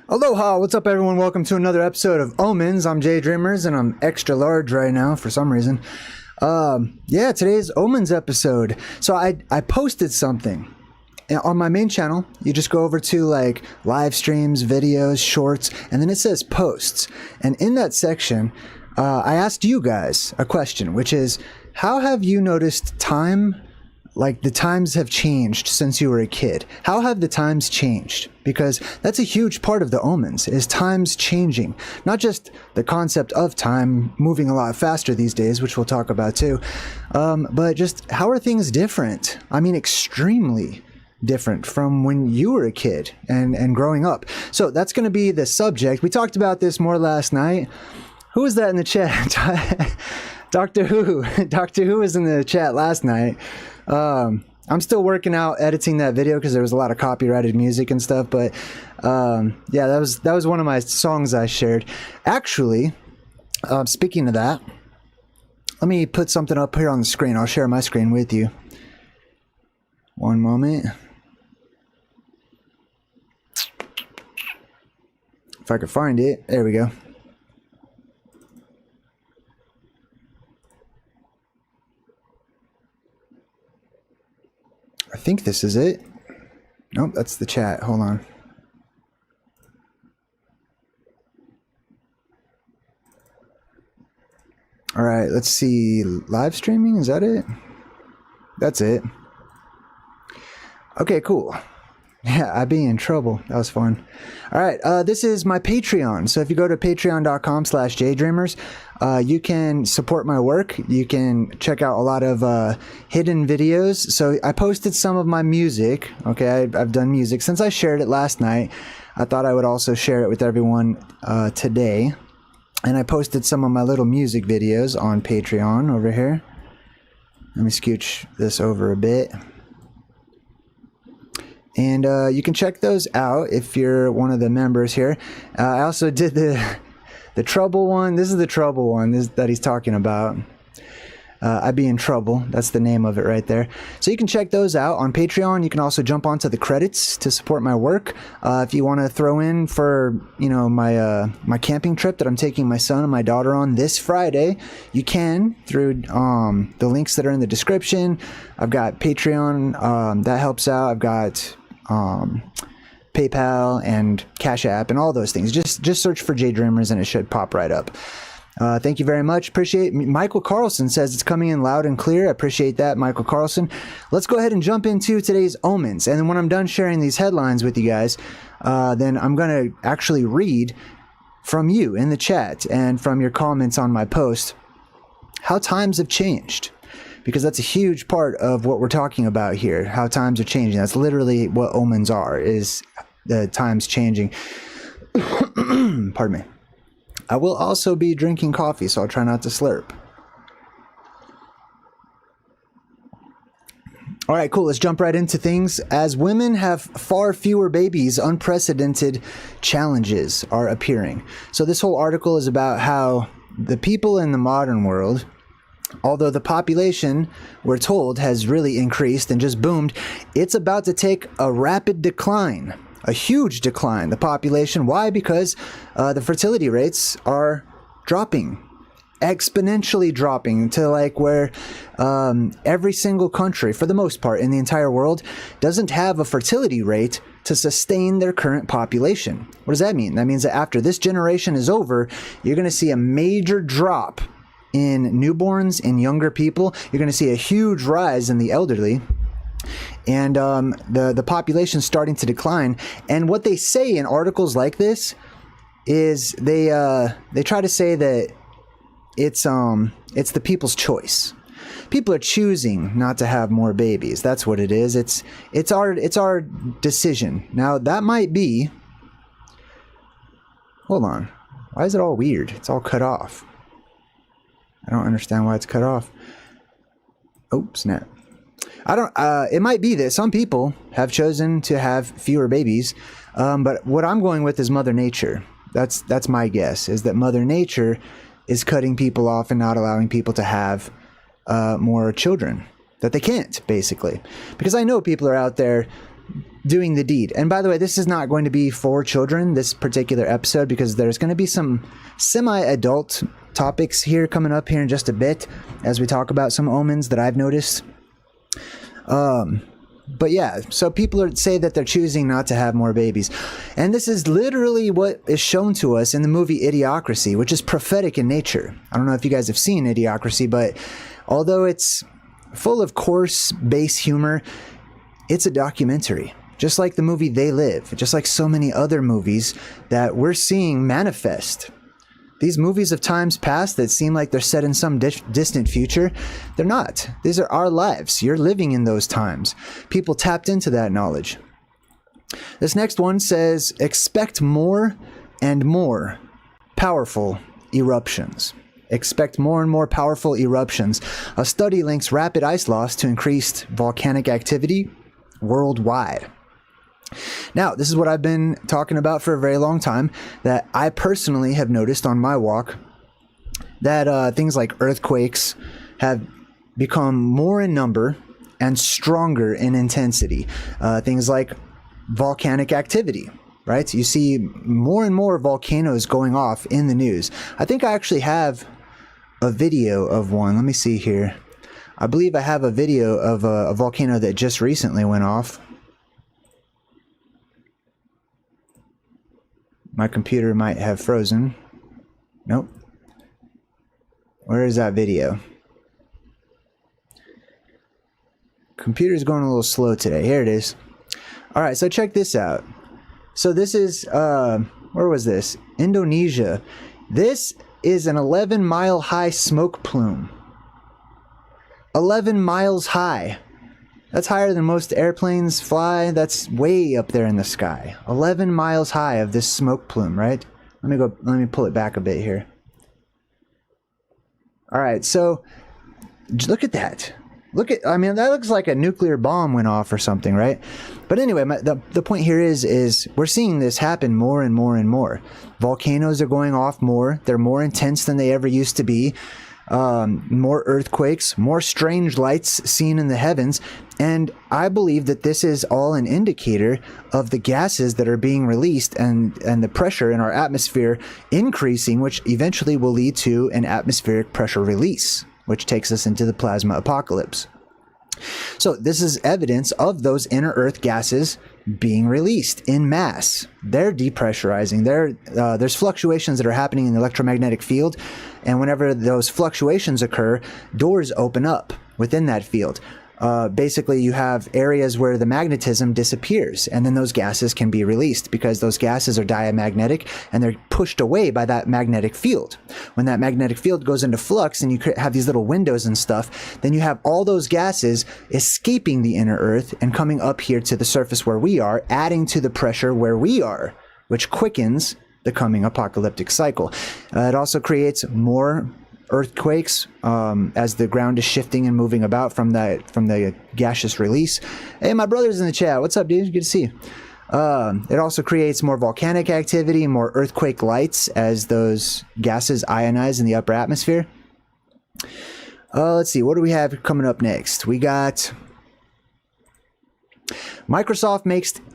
Aloha, what's up everyone? Welcome to another episode of Omens. I'm JayDreamerZ and I'm extra large right now for some reason. Yeah, today's Omens episode. So I posted something on my main channel. You just go over to like live streams, videos, shorts, and then it says posts. And in that section, I asked you guys a question, which is, how have you noticed time? Like the times have changed since you were a kid. How have the times changed? Because that's a huge part of the Omens, is times changing. Not just the concept of time moving a lot faster these days, which we'll talk about too, but just how are things different? I mean, extremely different from when you were a kid and growing up. So that's going to be the subject. We talked about this more last night. Who was that in the chat? Doctor Who. Doctor Who was in the chat last night. I'm still working out editing that video because there was a lot of copyrighted music and stuff, but yeah, that was one of my songs I shared. Actually, speaking of that, let me put something up here on the screen. I'll share my screen with you. One moment. If I could find it. There we go. I think this is it. Nope, that's the chat. Hold on. All right, let's see. Live streaming, is that it? That's it. Okay, cool. Yeah, I'd be in trouble. That was fun. All right, this is my Patreon. So if you go to patreon.com/JayDreamerZ, you can support my work. You can check out a lot of hidden videos. So I posted some of my music. Okay, I've done music. Since I shared it last night, I thought I would also share it with everyone today. And I posted some of my little music videos on Patreon over here. Let me scooch this over a bit. And you can check those out if you're one of the members here. I also did the trouble one. This is the trouble one that he's talking about. I'd be in trouble. That's the name of it right there. So you can check those out on Patreon. You can also jump onto the credits to support my work. If you want to throw in for, you know, my camping trip that I'm taking my son and my daughter on this Friday, you can through the links that are in the description. I've got Patreon that helps out. I've got PayPal and Cash App and all those things. Just search for JayDreamerZ and it should pop right up. Thank you very much. Appreciate it. Michael Carlson says it's coming in loud and clear. I appreciate that, Michael Carlson. Let's go ahead and jump into today's Omens. And then when I'm done sharing these headlines with you guys, then I'm going to actually read from you in the chat and from your comments on my post how times have changed. Because that's a huge part of what we're talking about here, how times are changing. That's literally what Omens are, is the times changing. Pardon me. I will also be drinking coffee, so I'll try not to slurp. All right, cool. Let's jump right into things. As women have far fewer babies, unprecedented challenges are appearing. So this whole article is about how the people in the modern world, although the population, we're told, has really increased and just boomed, it's about to take a rapid decline, a huge decline, the population. Why? Because the fertility rates are dropping, exponentially dropping to like where every single country, for the most part in the entire world, doesn't have a fertility rate to sustain their current population. What does that mean? That means that after this generation is over, you're going to see a major drop in newborns, in younger people. You're going to see a huge rise in the elderly, and the population's starting to decline. And what they say in articles like this is they try to say that it's the people's choice. People are choosing not to have more babies. That's what it is. It's our decision. Now that might be. Hold on. Why is it all weird? It's all cut off. I don't understand why it's cut off. Oh, snap. It might be that some people have chosen to have fewer babies, but what I'm going with is Mother Nature. That's my guess, is that Mother Nature is cutting people off and not allowing people to have more children. That they can't, basically. Because I know people are out there doing the deed. And by the way, this is not going to be for children, this particular episode, because there's going to be some semi-adult topics here coming up here in just a bit as we talk about some omens that I've noticed. But yeah, so people say that they're choosing not to have more babies. And this is literally what is shown to us in the movie Idiocracy, which is prophetic in nature. I don't know if you guys have seen Idiocracy, but although it's full of coarse, base humor, it's a documentary. Just like the movie They Live, just like so many other movies that we're seeing manifest. These movies of times past that seem like they're set in some distant future, they're not. These are our lives. You're living in those times. People tapped into that knowledge. This next one says, expect more and more powerful eruptions. Expect more and more powerful eruptions. A study links rapid ice loss to increased volcanic activity worldwide. Now, this is what I've been talking about for a very long time, that I personally have noticed on my walk, that things like earthquakes have become more in number and stronger in intensity. Things like volcanic activity, right? You see more and more volcanoes going off in the news. I think I actually have a video of one. Let me see here. I believe I have a video of a volcano that just recently went off. My computer might have frozen. Nope. Where is that video? Computer's going a little slow today. Here it is. All right, so check this out. So this is, where was this? Indonesia. This is an 11-mile high smoke plume. 11 miles high. That's higher than most airplanes fly. That's way up there in the sky. 11 miles high of this smoke plume, right? Let me pull it back a bit here. All right, so look at that. I mean, that looks like a nuclear bomb went off or something, right? But anyway, the point here is we're seeing this happen more and more and more. Volcanoes are going off more. They're more intense than they ever used to be. More earthquakes, more strange lights seen in the heavens, and I believe that this is all an indicator of the gases that are being released and the pressure in our atmosphere increasing, which eventually will lead to an atmospheric pressure release, which takes us into the plasma apocalypse. So this is evidence of those inner Earth gases being released in mass. They're depressurizing. There's fluctuations that are happening in the electromagnetic field, and whenever those fluctuations occur, doors open up within that field. Basically, you have areas where the magnetism disappears, and then those gases can be released because those gases are diamagnetic and they're pushed away by that magnetic field. When that magnetic field goes into flux and you have these little windows and stuff, then you have all those gases escaping the inner Earth and coming up here to the surface where we are, adding to the pressure where we are, which quickens the coming apocalyptic cycle. It also creates more earthquakes as the ground is shifting and moving about from the gaseous release. Hey, my brother's in the chat. What's up, dude? Good to see you. It also creates more volcanic activity, more earthquake lights as those gases ionize in the upper atmosphere. Let's see. What do we have coming up next? We got Microsoft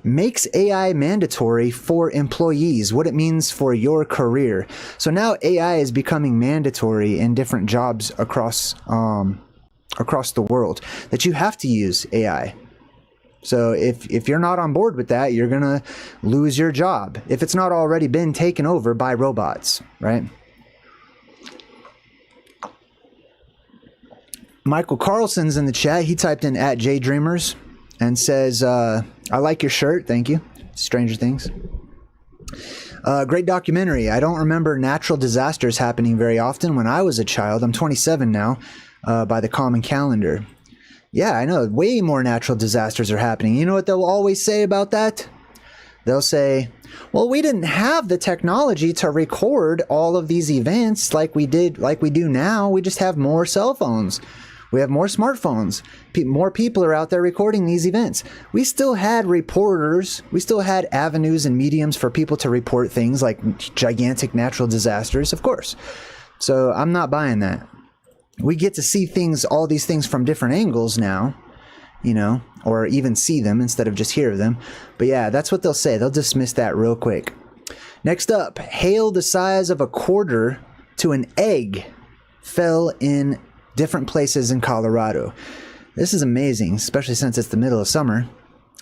makes AI mandatory for employees, what it means for your career. So now AI is becoming mandatory in different jobs across the world, that you have to use AI. So if you're not on board with that, you're going to lose your job if it's not already been taken over by robots, right? Michael Carlson's in the chat. He typed in @JayDreamerZ. And says, I like your shirt. Thank you. Stranger Things. Great documentary. I don't remember natural disasters happening very often when I was a child. I'm 27 now, by the common calendar. Yeah, I know. Way more natural disasters are happening. You know what they'll always say about that? They'll say, well, we didn't have the technology to record all of these events like we do now. We just have more cell phones. We have more smartphones. More people are out there recording these events. We still had reporters. We still had avenues and mediums for people to report things like gigantic natural disasters, of course. So I'm not buying that. We get to see things, all these things from different angles now, you know, or even see them instead of just hear them. But yeah, that's what they'll say. They'll dismiss that real quick. Next up, hail the size of a quarter to an egg fell in different places in Colorado. This is amazing, especially since it's the middle of summer.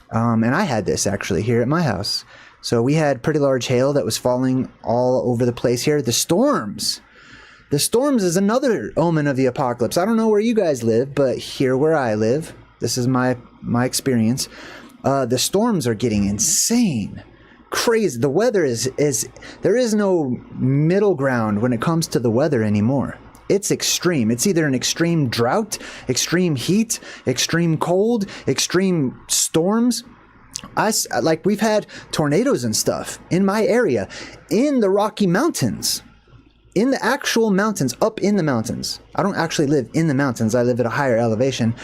And I had this actually here at my house. So we had pretty large hail that was falling all over the place here. The storms. The storms is another omen of the apocalypse. I don't know where you guys live, but here where I live, this is my experience. The storms are getting insane. Crazy. The weather is there is no middle ground when it comes to the weather anymore. It's extreme. It's either an extreme drought, extreme heat, extreme cold, extreme storms. We've had tornadoes and stuff in my area, in the Rocky Mountains, in the actual mountains, up in the mountains. I don't actually live in the mountains. I live at a higher elevation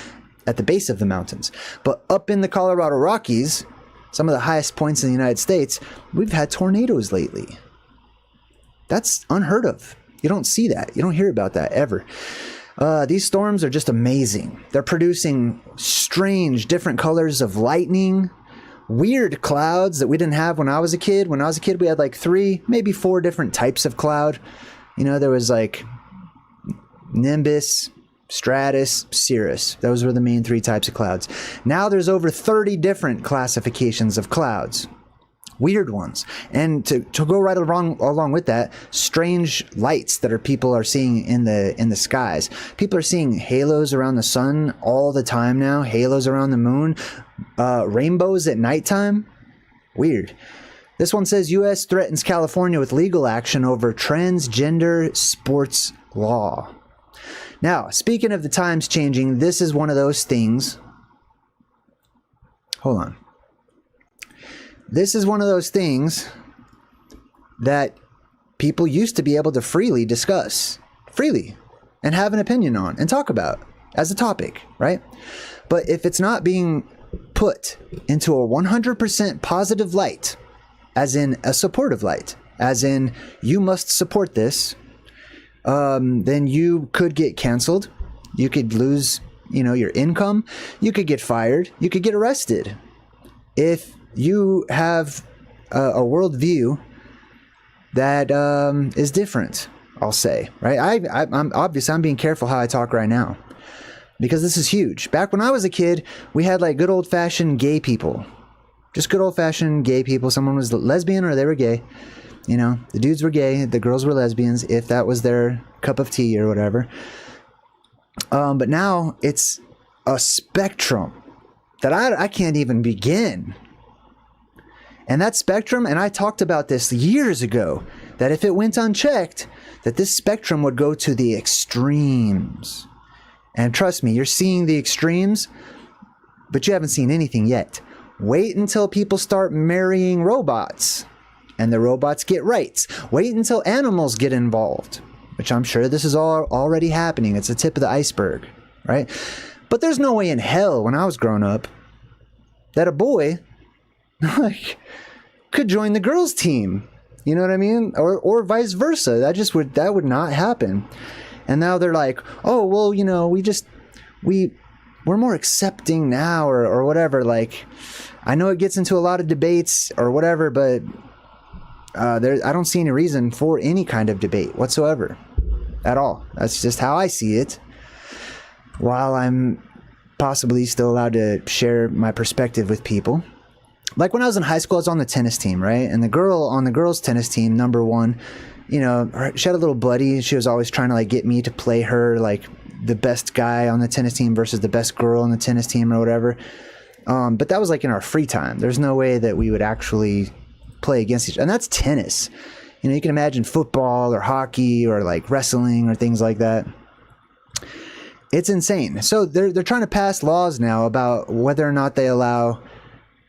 at the base of the mountains. But up in the Colorado Rockies, some of the highest points in the United States, we've had tornadoes lately. That's unheard of. You don't see that. You don't hear about that ever. These storms are just amazing. They're producing strange, different colors of lightning, weird clouds that we didn't have when I was a kid. When I was a kid, we had like 3, maybe 4 different types of cloud. You know, there was like nimbus, stratus, cirrus. Those were the main 3 types of clouds. Now there's over 30 different classifications of clouds. Weird ones. And to go right along with that, strange lights that people are seeing in the skies. People are seeing halos around the sun all the time now, halos around the moon, rainbows at nighttime. Weird. This one says U.S. threatens California with legal action over transgender sports law. Now, speaking of the times changing, this is one of those things. Hold on. This is one of those things that people used to be able to freely discuss, and have an opinion on, and talk about as a topic, right? But if it's not being put into a 100% positive light, as in a supportive light, as in you must support this, then you could get canceled. You could lose, your income. You could get fired. You could get arrested. If you have a worldview that is different, I'll say, right? I'm being careful how I talk right now, because this is huge. Back when I was a kid, we had like good old-fashioned gay people. Just good old-fashioned gay people. Someone was lesbian or they were gay. The dudes were gay, the girls were lesbians, if that was their cup of tea or whatever. But now it's a spectrum that I can't even begin. And that spectrum, and I talked about this years ago, that if it went unchecked, that this spectrum would go to the extremes. And trust me, you're seeing the extremes, but you haven't seen anything yet. Wait until people start marrying robots, and the robots get rights. Wait until animals get involved, which I'm sure this is all already happening. It's the tip of the iceberg, right? But there's no way in hell, when I was growing up, that a boy could join the girls' team. You know what I mean? Or vice versa. That would not happen. And now they're like, oh, well, we're more accepting now, or whatever. Like, I know it gets into a lot of debates or whatever, but I don't see any reason for any kind of debate whatsoever at all. That's just how I see it. While I'm possibly still allowed to share my perspective with people. Like when I was in high school, I was on the tennis team, right? And the girl on the girls' tennis team, number one, she had a little buddy. She was always trying to get me to play her like the best guy on the tennis team versus the best girl on the tennis team or whatever. But that was like in our free time. There's no way that we would actually play against each other. And that's tennis. You know, you can imagine football or hockey or like wrestling or things like that. It's insane. So they're trying to pass laws now about whether or not they allow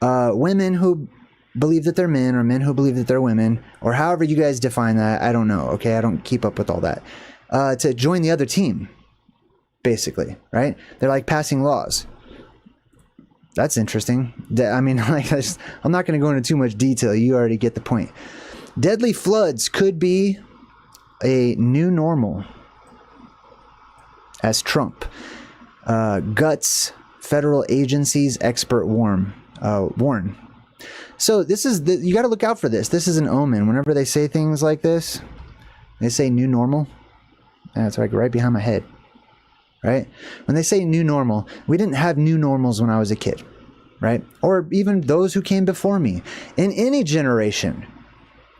women who believe that they're men or men who believe that they're women, or however you guys define that. I don't know. Okay, I don't keep up with all that. To join the other team, basically, right? They're like passing laws. That's interesting. I mean, like, I'm not going to go into too much detail. You already get the point. Deadly floods could be a new normal, as Trump guts federal agencies expert warn. So this is you got to look out for this. This is an omen. Whenever they say things like this, they say new normal. And it's like right behind my head. Right? When they say new normal, we didn't have new normals when I was a kid, right? Or even those who came before me. In any generation,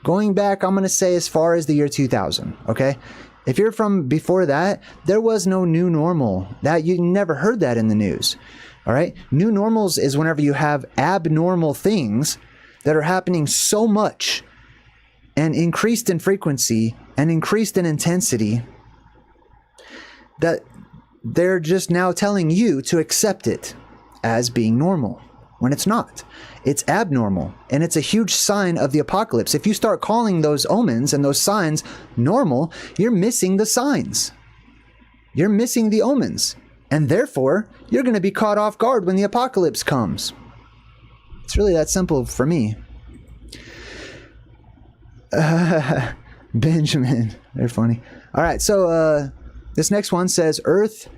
going back, I'm going to say as far as the year 2000, okay? If you're from before that, there was no new normal. That you never heard that in the news, all right? New normals is whenever you have abnormal things that are happening so much and increased in frequency and increased in intensity that they're just now telling you to accept it as being normal when it's not. It's abnormal, and it's a huge sign of the apocalypse. If you start calling those omens and those signs normal, you're missing the signs. You're missing the omens, and therefore, you're going to be caught off guard when the apocalypse comes. It's really that simple for me. Benjamin, they're funny. All right, so this next one says, Earth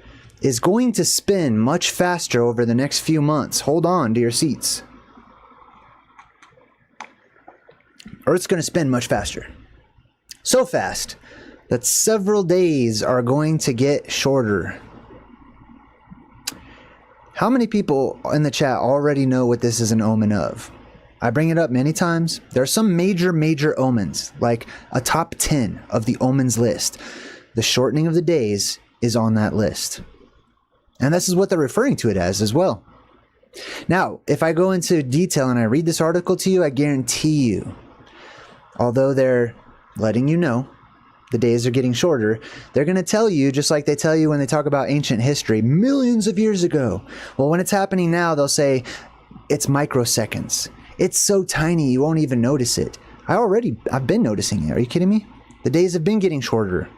is going to spin much faster over the next few months. Hold on to your seats. Earth's going to spin much faster. So fast that several days are going to get shorter. How many people in the chat already know what this is an omen of? I bring it up many times. There are some major omens, like a top 10 of the omens list. The shortening of the days is on that list. And this is what they're referring to it as well. Now, if I go into detail and I read this article to you, I guarantee you, although they're letting you know the days are getting shorter, they're going to tell you, just like they tell you when they talk about ancient history, millions of years ago. Well, when it's happening now, they'll say it's microseconds. It's so tiny you won't even notice it. I've been noticing it. Are you kidding me? The days have been getting shorter.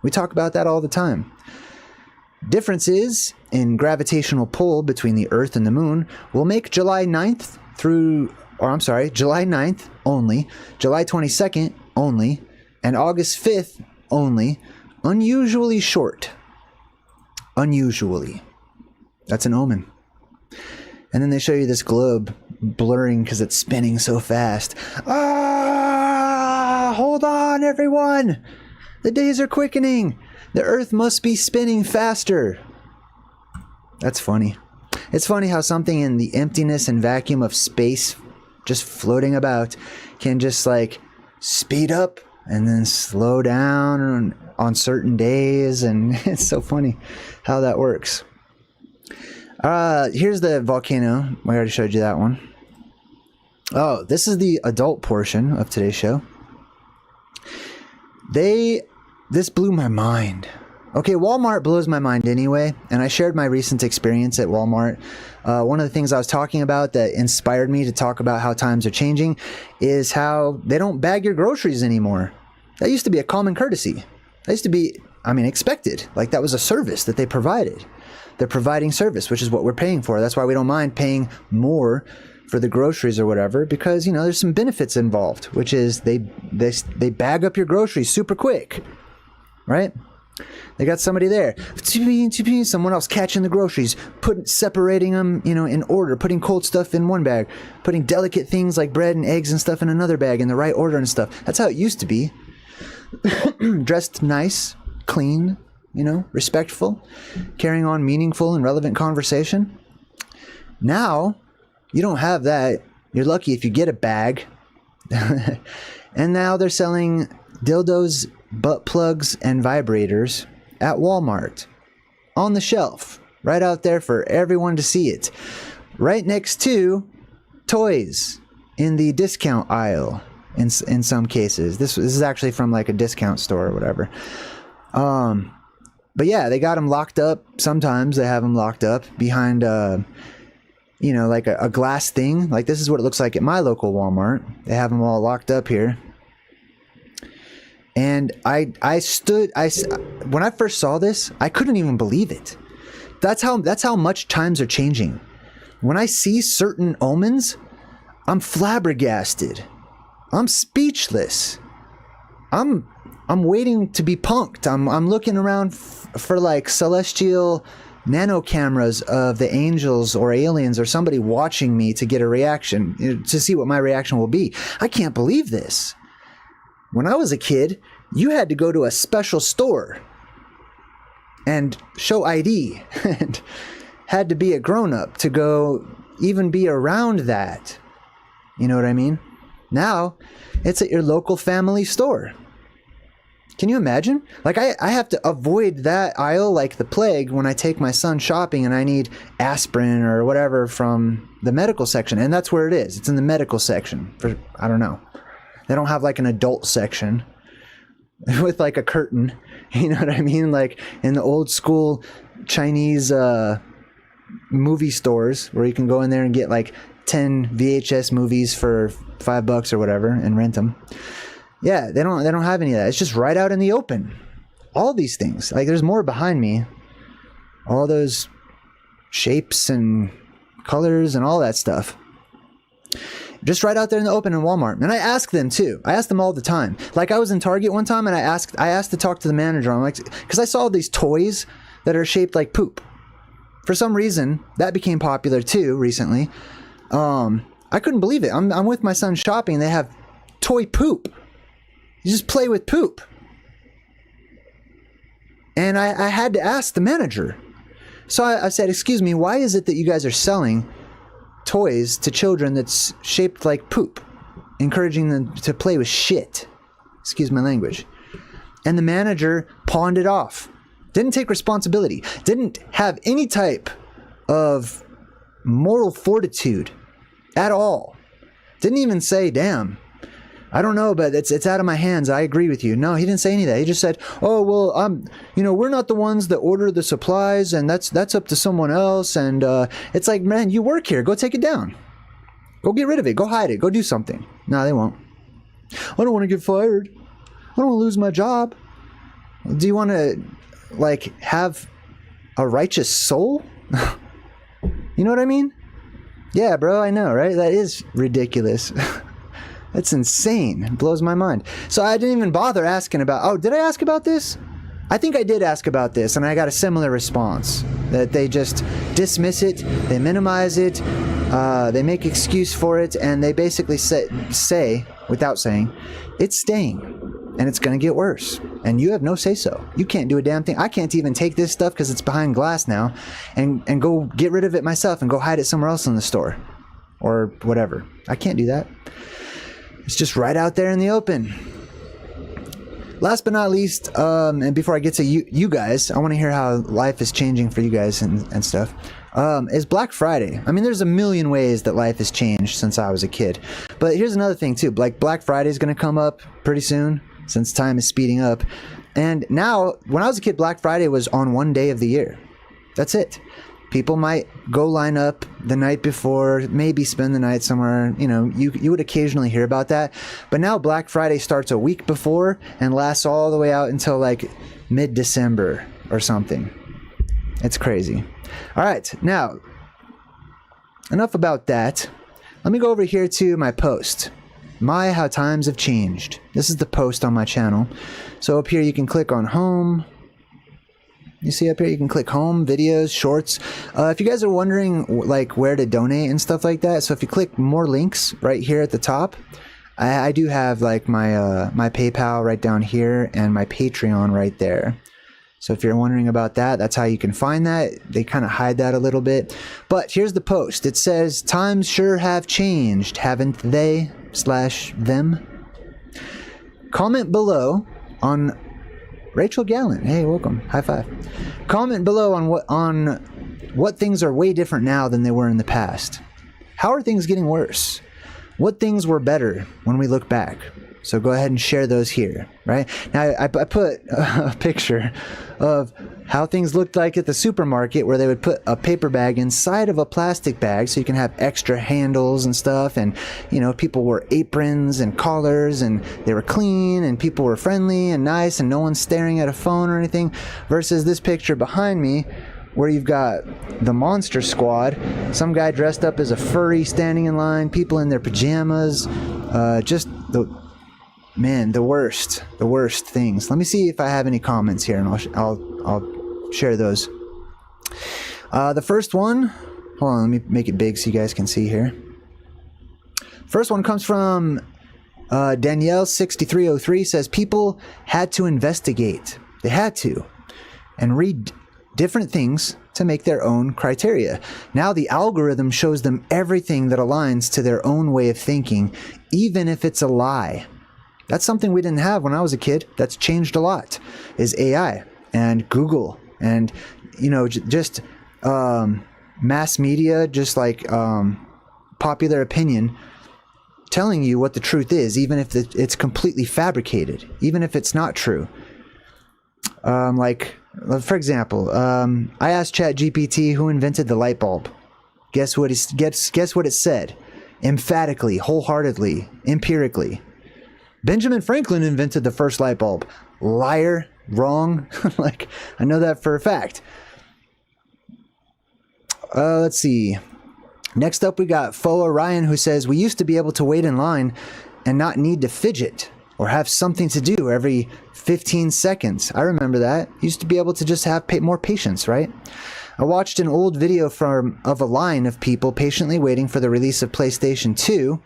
We talk about that all the time. Differences in gravitational pull between the Earth and the Moon will make July 9th only, July 22nd only, and August 5th only unusually short. Unusually. That's an omen. And then they show you this globe blurring because it's spinning so fast. Hold on, everyone! The days are quickening. The Earth must be spinning faster. That's funny. It's funny how something in the emptiness and vacuum of space just floating about can just like speed up and then slow down on certain days. And it's so funny how that works. Here's the volcano. I already showed you that one. Oh, this is the adult portion of today's show. This blew my mind. Okay, Walmart blows my mind anyway, and I shared my recent experience at Walmart. One of the things I was talking about that inspired me to talk about how times are changing is how they don't bag your groceries anymore. That used to be a common courtesy. That used to be, expected. Like that was a service that they provided. They're providing service, which is what we're paying for. That's why we don't mind paying more for the groceries or whatever, because, there's some benefits involved, which is they bag up your groceries super quick, right? They got somebody there, someone else catching the groceries, separating them, in order, putting cold stuff in one bag, putting delicate things like bread and eggs and stuff in another bag in the right order and stuff. That's how it used to be. Dressed nice, clean, respectful, carrying on meaningful and relevant conversation. Now, you don't have that. You're lucky if you get a bag. And now they're selling dildos, butt plugs, and vibrators at Walmart on the shelf, right out there for everyone to see it, right next to toys in the discount aisle in some cases. This is actually from like a discount store or whatever. But yeah, they got them locked up. Sometimes they have them locked up behind, you know, like a glass thing. Like this is what it looks like at my local Walmart. They have them all locked up here. And when I first saw this, I couldn't even believe it. That's how much times are changing. When I see certain omens, I'm flabbergasted. I'm speechless. I'm waiting to be punked. I'm looking around for like celestial nano cameras of the angels or aliens or somebody watching me to get a reaction, to see what my reaction will be. I can't believe this. When I was a kid, you had to go to a special store and show ID and had to be a grown-up to go even be around that. You know what I mean? Now, it's at your local family store. Can you imagine? Like, I have to avoid that aisle like the plague when I take my son shopping and I need aspirin or whatever from the medical section. And that's where it is. It's in the medical section. I don't know. They don't have like an adult section with like a curtain. You know what I mean? Like in the old school Chinese movie stores where you can go in there and get like 10 VHS movies for $5 or whatever and rent them. Yeah, they don't have any of that. It's just right out in the open. All these things. Like there's more behind me. All those shapes and colors and all that stuff. Just right out there in the open in Walmart. And I ask them too. I ask them all the time. Like I was in Target one time and I asked to talk to the manager. I'm like, because I saw these toys that are shaped like poop. For some reason, that became popular too recently. I couldn't believe it. I'm with my son shopping and they have toy poop. You just play with poop. And I had to ask the manager. So I said, excuse me, why is it that you guys are selling toys to children that's shaped like poop, encouraging them to play with shit? Excuse my language. And the manager pawned it off. Didn't take responsibility. Didn't have any type of moral fortitude at all. Didn't even say, damn, I don't know, but it's out of my hands. I agree with you. No, he didn't say any of that. He just said, oh, well, we're not the ones that order the supplies and that's up to someone else. And it's like, man, you work here. Go take it down. Go get rid of it. Go hide it. Go do something. No, they won't. I don't want to get fired. I don't want to lose my job. Do you want to, like, have a righteous soul? You know what I mean? Yeah, bro, I know, right? That is ridiculous. That's insane. It blows my mind. So I didn't even bother asking about, oh, did I ask about this? I think I did ask about this, and I got a similar response. That they just dismiss it, they minimize it, they make excuse for it, and they basically say, without saying, it's staying, and it's going to get worse. And you have no say-so. You can't do a damn thing. I can't even take this stuff because it's behind glass now, and go get rid of it myself and go hide it somewhere else in the store. Or whatever. I can't do that. It's just right out there in the open. Last but not least, and before I get to you guys, I want to hear how life is changing for you guys and stuff, is Black Friday. I mean, there's a million ways that life has changed since I was a kid. But here's another thing, too. Like, Black Friday is going to come up pretty soon, since time is speeding up. And now, when I was a kid, Black Friday was on one day of the year. That's it. People might go line up the night before, maybe spend the night somewhere. You know, you would occasionally hear about that. But now Black Friday starts a week before and lasts all the way out until like mid-December or something. It's crazy. All right, now, enough about that. Let me go over here to my post. How times have changed. This is the post on my channel. So up here you can click on home. You see up here, you can click home, videos, shorts. If you guys are wondering like where to donate and stuff like that, so if you click more links right here at the top, I do have like my my PayPal right down here and my Patreon right there. So if you're wondering about that, that's how you can find that. They kind of hide that a little bit. But here's the post. It says, times sure have changed, haven't they? /them. Comment below on Rachel Gallant. Hey, welcome. High five. Comment below on what things are way different now than they were in the past. How are things getting worse? what things were better when we look back? So go ahead and share those here, right? Now, I put a picture of how things looked like at the supermarket, where they would put a paper bag inside of a plastic bag so you can have extra handles and stuff. And, you know, people wore aprons and collars, and they were clean, and people were friendly and nice, and no one's staring at a phone or anything. Versus this picture behind me, where you've got the monster squad, some guy dressed up as a furry standing in line, people in their pajamas, just the worst things. Let me see if I have any comments here, and I'll share those. The first one, hold on, let me make it big so you guys can see here. First one comes from Danielle6303, says people had to investigate. They had to, and read different things to make their own criteria. Now the algorithm shows them everything that aligns to their own way of thinking, even if it's a lie. That's something we didn't have when I was a kid. That's changed a lot, is AI and Google and, you know, just mass media, just like popular opinion telling you what the truth is, even if it's completely fabricated, even if it's not true. Like, for example, I asked ChatGPT who invented the light bulb. Guess what it said? Emphatically, wholeheartedly, empirically. Benjamin Franklin invented the first light bulb. Liar, wrong. Like, I know that for a fact. Let's see. Next up, we got Foa Ryan, who says, we used to be able to wait in line and not need to fidget or have something to do every 15 seconds. I remember that. Used to be able to just have more patience, right? I watched an old video of a line of people patiently waiting for the release of PlayStation 2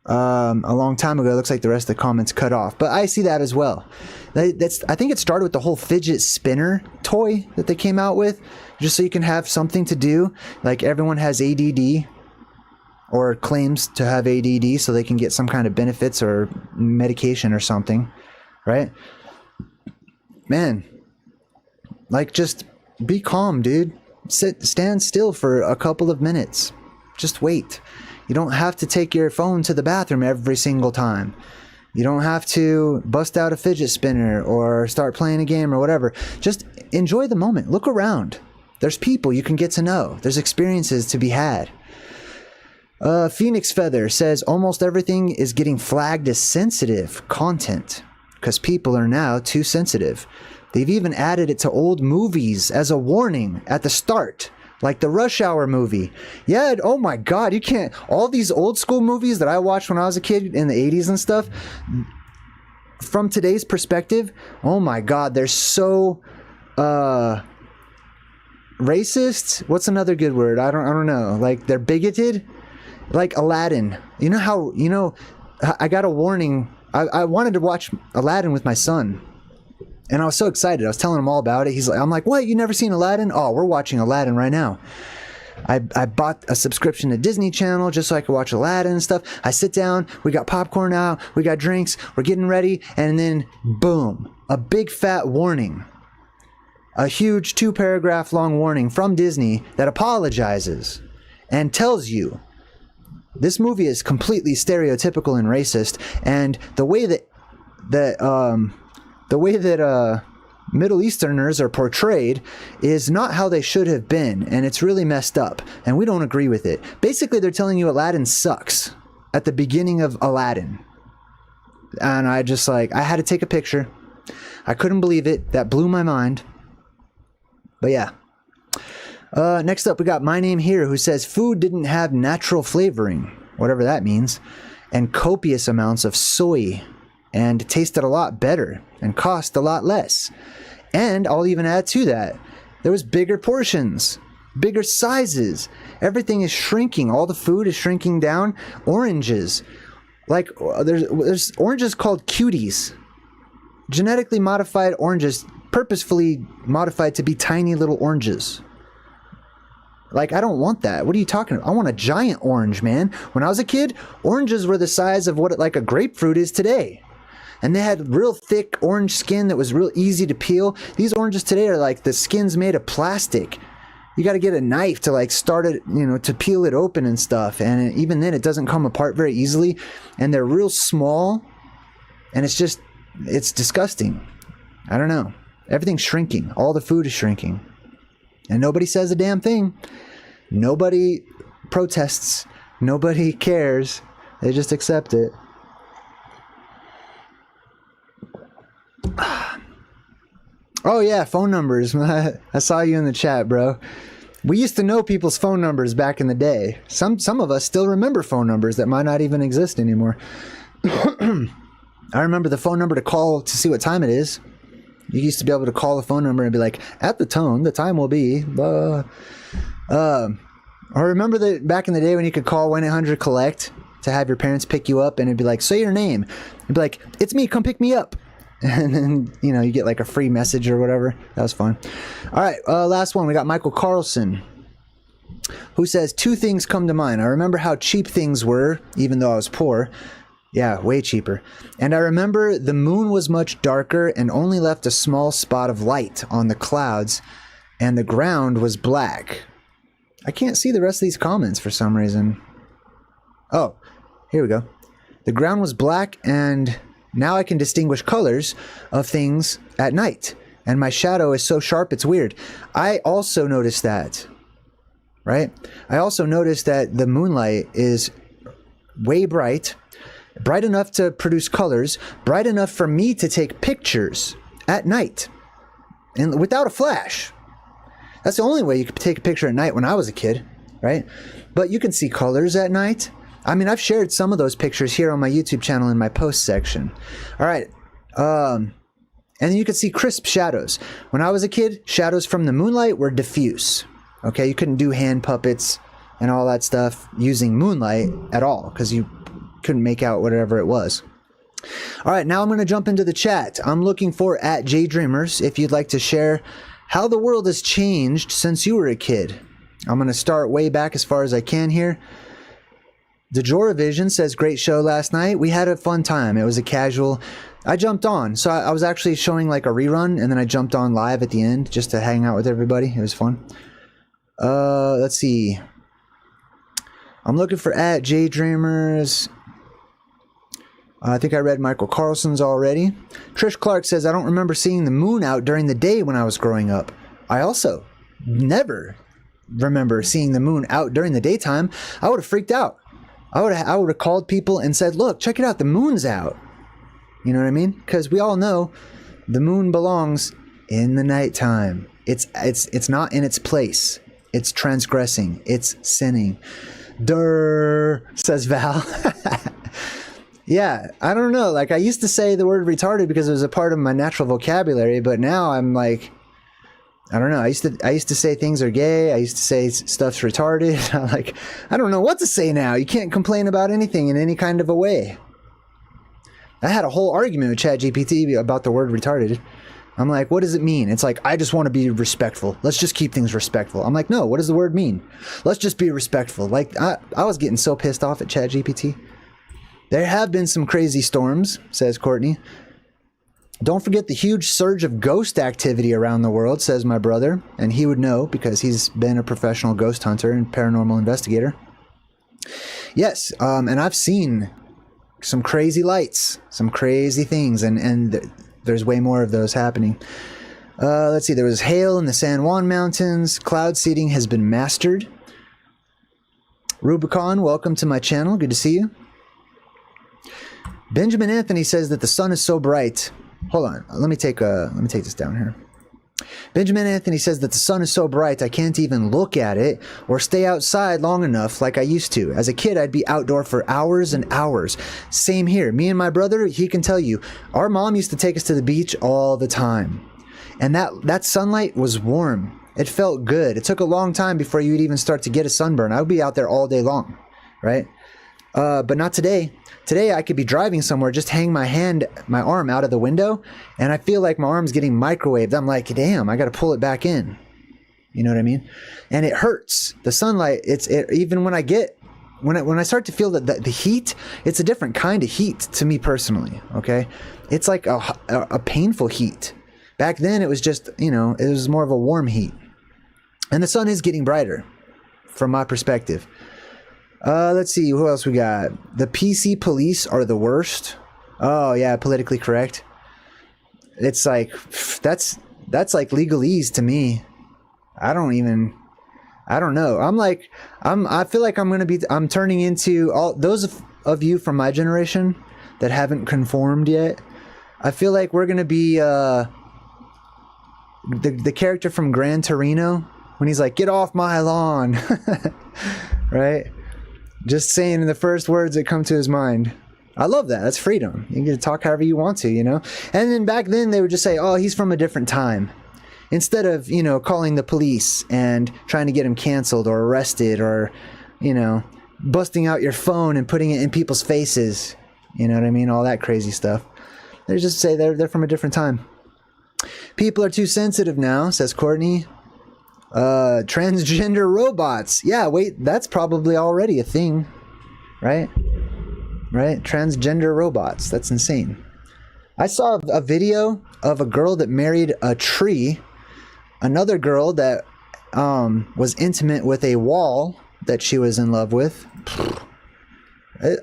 a long time ago. It looks like the rest of the comments cut off, but I see that as well. I think it started with the whole fidget spinner toy that they came out with, just so you can have something to do. Like, everyone has ADD or claims to have ADD, so they can get some kind of benefits or medication or something, right? Man, like, just be calm, dude. Stand still for a couple of minutes. Just wait. You don't have to take your phone to the bathroom every single time. You don't have to bust out a fidget spinner or start playing a game or whatever. Just enjoy the moment. Look around. There's people you can get to know. There's experiences to be had. Phoenix Feather says almost everything is getting flagged as sensitive content because people are now too sensitive. They've even added it to old movies as a warning at the start, like the Rush Hour movie. Yeah, oh my God, you can't. All these old school movies that I watched when I was a kid in the 80s and stuff, from today's perspective, oh my God, they're so racist. What's another good word? I don't know. Like, they're bigoted. Like Aladdin. You know how, I got a warning. I wanted to watch Aladdin with my son, and I was so excited. I was telling him all about it. I'm like, what? You never seen Aladdin? Oh, we're watching Aladdin right now. I bought a subscription to Disney Channel just so I could watch Aladdin and stuff. I sit down, we got popcorn out, we got drinks, we're getting ready, and then boom, a big fat warning. A huge 2-paragraph long warning from Disney that apologizes and tells you this movie is completely stereotypical and racist, and the way that Middle Easterners are portrayed is not how they should have been, and it's really messed up, and we don't agree with it. Basically, they're telling you Aladdin sucks at the beginning of Aladdin. And I had to take a picture. I couldn't believe it. That blew my mind. But yeah. Next up, we got My Name Here, who says food didn't have natural flavoring, whatever that means, and copious amounts of soy, and tasted a lot better and cost a lot less. And I'll even add to that, there was bigger portions, bigger sizes. Everything is shrinking. All the food is shrinking down. Oranges, like there's oranges called cuties, genetically modified oranges, purposefully modified to be tiny little oranges. Like, I don't want that. What are you talking about? I want a giant orange, man. When I was a kid, oranges were the size of what like a grapefruit is today. And they had real thick orange skin that was real easy to peel. These oranges today are like the skin's made of plastic. you got to get a knife to like start it, you know, to peel it open and stuff. And even then it doesn't come apart very easily. And they're real small. And it's disgusting. I don't know. Everything's shrinking. All the food is shrinking. And nobody says a damn thing. Nobody protests. Nobody cares. They just accept it. Oh yeah, phone numbers. I saw you in the chat, bro. We used to know people's phone numbers back in the day. Some of us still remember phone numbers that might not even exist anymore. I remember the phone number to call to see what time it is. You used to be able to call the phone number and be like, at the tone, the time will be. I remember that back in the day when you could call 1-800-COLLECT to have your parents pick you up, and it'd be like, say your name. It'd be like, it's me, come pick me up. And then, you know, you get like a free message or whatever. That was fun. All right, last one. We got Michael Carlson, who says, 2 things come to mind. I remember how cheap things were, even though I was poor. Yeah, way cheaper. And I remember the moon was much darker and only left a small spot of light on the clouds, and the ground was black. I can't see the rest of these comments for some reason. Oh, here we go. The ground was black, and now I can distinguish colors of things at night. And my shadow is so sharp, it's weird. I also noticed that, right? I also noticed that the moonlight is way bright enough to produce colors, bright enough for me to take pictures at night and without a flash. That's the only way you could take a picture at night when I was a kid, right? But you can see colors at night. I mean, I've shared some of those pictures here on my YouTube channel in my post section. All right. And then you can see crisp shadows. When I was a kid, shadows from the moonlight were diffuse. Okay, you couldn't do hand puppets and all that stuff using moonlight at all because you couldn't make out whatever it was. All right, now I'm going to jump into the chat. I'm looking for @JayDreamerZ if you'd like to share how the world has changed since you were a kid. I'm going to start way back as far as I can here. Vision says, great show last night. We had a fun time. It was a casual. I jumped on. So I was actually showing like a rerun, and then I jumped on live at the end just to hang out with everybody. It was fun. Let's see. I'm looking for @JayDreamerZ. I think I read Michael Carlson's already. Trish Clark says, I don't remember seeing the moon out during the day when I was growing up. I also never remember seeing the moon out during the daytime. I would have freaked out. I would have called people and said, look, check it out, the moon's out. You know what I mean? Because we all know the moon belongs in the nighttime. It's not in its place. It's transgressing. It's sinning. Durr, says Val. Yeah, I don't know. Like, I used to say the word retarded because it was a part of my natural vocabulary, but now I'm like, I don't know. I used to say things are gay. I used to say stuff's retarded. I'm like, I don't know what to say now. You can't complain about anything in any kind of a way. I had a whole argument with ChatGPT about the word retarded. I'm like, what does it mean? It's like, I just want to be respectful. Let's just keep things respectful. I'm like, no, what does the word mean? Let's just be respectful. Like, I was getting so pissed off at ChatGPT. There have been some crazy storms, says Courtney. Don't forget the huge surge of ghost activity around the world, says my brother. And he would know because he's been a professional ghost hunter and paranormal investigator. Yes, and I've seen some crazy lights, some crazy things, and there's way more of those happening. Let's see, there was hail in the San Juan Mountains. Cloud seeding has been mastered. Rubicon, welcome to my channel. Good to see you. Benjamin Anthony says that the sun is so bright. Hold on, let me take this down here. Benjamin Anthony says that the sun is so bright I can't even look at it or stay outside long enough like I used to. As a kid, I'd be outdoor for hours and hours. Same here. Me and my brother, he can tell you, our mom used to take us to the beach all the time. And that sunlight was warm. It felt good. It took a long time before you'd even start to get a sunburn. I would be out there all day long, right? But not today. Today I could be driving somewhere, just hang my arm out of the window, and I feel like my arm's getting microwaved. I'm like, damn, I got to pull it back in. You know what I mean? And it hurts. The sunlight, even when I start to feel the heat, it's a different kind of heat to me personally, okay? It's like a painful heat. Back then it was just, it was more of a warm heat. And the sun is getting brighter, from my perspective. Let's see, who else we got? The PC police are the worst. Oh yeah, politically correct. It's like, that's like legalese to me. I don't know. I feel like I'm turning into all those of you from my generation that haven't conformed yet. I feel like we're gonna be the character from Gran Torino when he's like, "Get off my lawn," right? Just saying the first words that come to his mind. I love that. That's freedom. You get to talk however you want to, you know? And then back then they would just say, "Oh, he's from a different time." Instead of, you know, calling the police and trying to get him canceled or arrested or, you know, busting out your phone and putting it in people's faces. You know what I mean? All that crazy stuff. They just say they're from a different time. People are too sensitive now, says Courtney. Transgender robots. Yeah, wait, that's probably already a thing, right? Right? Transgender robots. That's insane. I saw a video of a girl that married a tree, another girl that was intimate with a wall that she was in love with.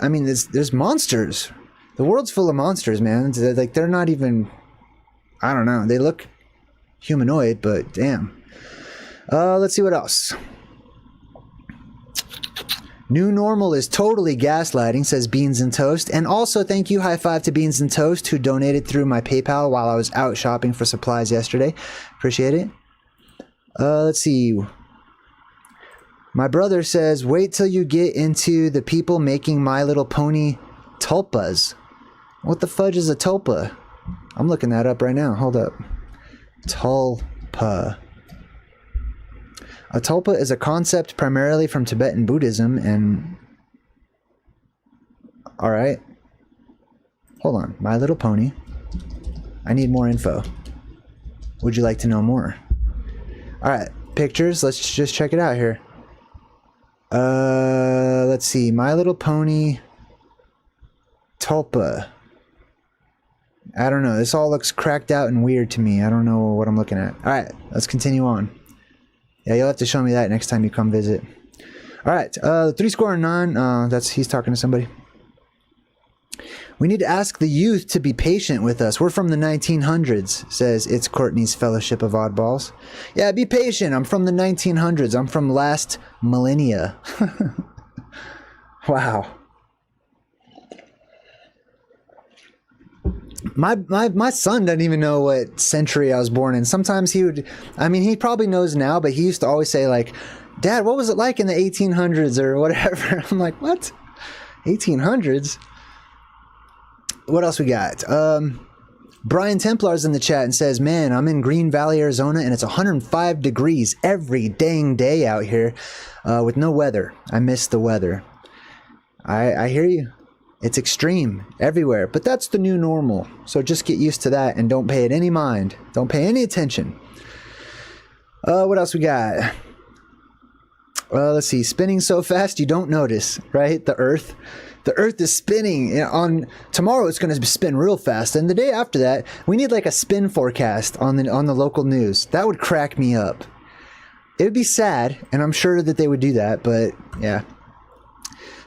I mean, there's monsters. The world's full of monsters, man. They're not even, I don't know. They look humanoid, but damn. Let's see what else. New normal is totally gaslighting, says Beans and Toast. And also thank you, high five to Beans and Toast, who donated through my PayPal while I was out shopping for supplies yesterday. Appreciate it. Let's see. My brother says, wait till you get into the people making My Little Pony tulpas. What the fudge is a tulpa? I'm looking that up right now. Hold up. Tulpa. A tulpa is a concept primarily from Tibetan Buddhism and... Alright. Hold on. My Little Pony. I need more info. Would you like to know more? Alright. Pictures. Let's just check it out here. Let's see. My Little Pony tulpa. I don't know. This all looks cracked out and weird to me. I don't know what I'm looking at. Alright. Let's continue on. Yeah, you'll have to show me that next time you come visit. All right, 309. He's talking to somebody. We need to ask the youth to be patient with us. We're from the 1900s, says It's Courtney's Fellowship of Oddballs. Yeah, be patient. I'm from the 1900s. I'm from last millennia. Wow. My son doesn't even know what century I was born in. Sometimes he would, I mean, he probably knows now, but he used to always say like, Dad, what was it like in the 1800s or whatever? I'm like, what? 1800s? What else we got? Brian Templar's in the chat and says, man, I'm in Green Valley, Arizona, and it's 105 degrees every dang day out here with no weather. I miss the weather. I hear you. It's extreme everywhere, but that's the new normal. So just get used to that and don't pay it any mind. Don't pay any attention. What else we got? Let's see. Spinning so fast you don't notice, right? The Earth is spinning. On tomorrow it's going to spin real fast, and the day after that we need like a spin forecast on the local news. That would crack me up. It would be sad, and I'm sure that they would do that, but yeah.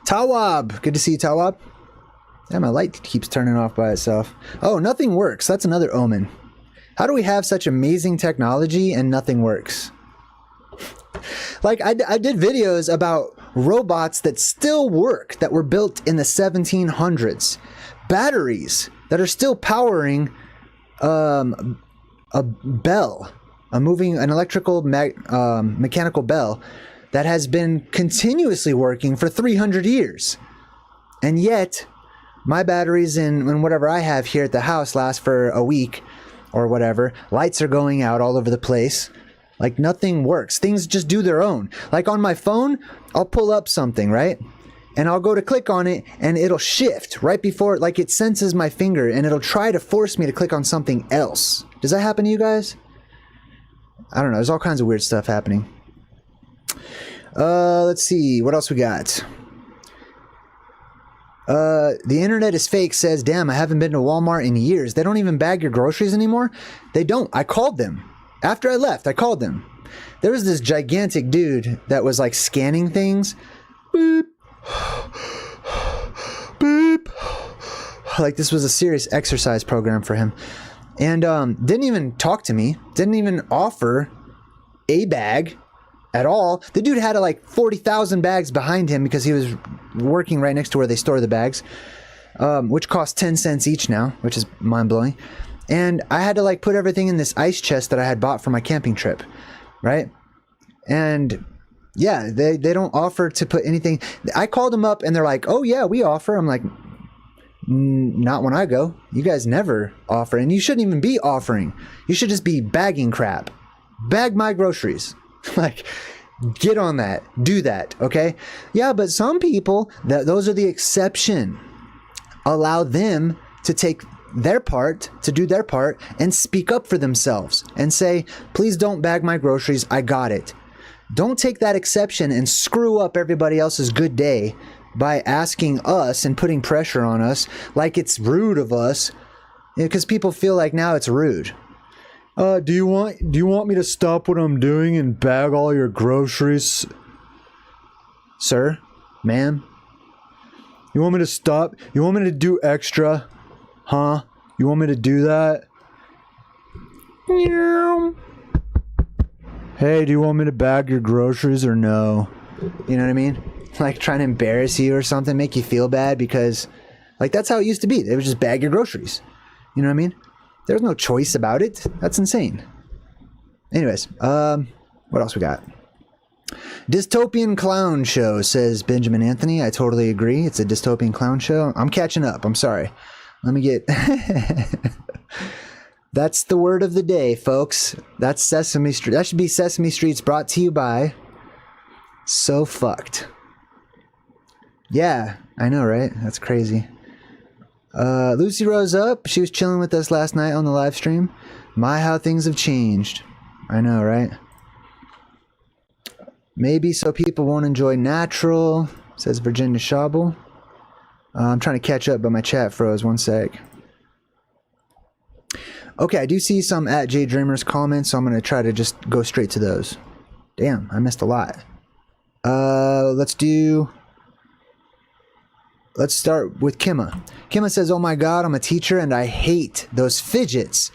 Tawab, good to see you, Tawab. Yeah, my light keeps turning off by itself. Oh, nothing works. That's another omen. How do we have such amazing technology and nothing works? Like, I did videos about robots that still work, that were built in the 1700s. Batteries that are still powering a bell, an electrical mechanical bell that has been continuously working for 300 years. And yet, my batteries and whatever I have here at the house last for a week or whatever. Lights are going out all over the place. Like nothing works. Things just do their own. Like on my phone, I'll pull up something, right? And I'll go to click on it and it'll shift right before, like it senses my finger and it'll try to force me to click on something else. Does that happen to you guys? I don't know. There's all kinds of weird stuff happening. Let's see. What else we got? The internet is fake, says, damn, I haven't been to Walmart in years. They don't even bag your groceries anymore. They don't. I called them. After I left, I called them. there was this gigantic dude that was like scanning things. Beep. Beep. Like this was a serious exercise program for him. And didn't even talk to me. Didn't even offer a bag at all. The dude had like 40,000 bags behind him because he was working right next to where they store the bags, which cost 10 cents each now, which is mind-blowing. And I had to like put everything in this ice chest that I had bought for my camping trip, right? And yeah, they don't offer to put anything. I called them up and they're like, oh yeah, we offer. I'm like, not when I go. You guys never offer, and you shouldn't even be offering. You should just be bagging crap. Bag my groceries. Like, get on that. Do that, okay? Yeah, but some people, those are the exception. Allow them to take their part, to do their part, and speak up for themselves and say, please don't bag my groceries. I got it. Don't take that exception and screw up everybody else's good day by asking us and putting pressure on us like it's rude of us, because people feel like now it's rude. Do you want me to stop what I'm doing and bag all your groceries? Sir? Ma'am? You want me to stop? You want me to do extra? Huh? You want me to do that? Hey, do you want me to bag your groceries or no? You know what I mean? Like trying to embarrass you or something, make you feel bad, because like that's how it used to be. They would just bag your groceries. You know what I mean? There's no choice about it. That's insane. Anyways, what else we got? Dystopian clown show, says Benjamin Anthony. I totally agree. It's a dystopian clown show. I'm catching up. I'm sorry. Let me get... That's the word of the day, folks. That's Sesame Street. That should be Sesame Street's brought to you by So Fucked. Yeah, I know, right? That's crazy. Lucy rose up. She was chilling with us last night on the live stream. My, how things have changed. I know, right? Maybe so people won't enjoy natural, says Virginia Schabel. I'm trying to catch up, but my chat froze. One sec. Okay, I do see some at JayDreamerZ comments, so I'm going to try to just go straight to those. Damn, I missed a lot. Let's start with Kimma. Kimma says, oh my God, I'm a teacher and I hate those fidgets.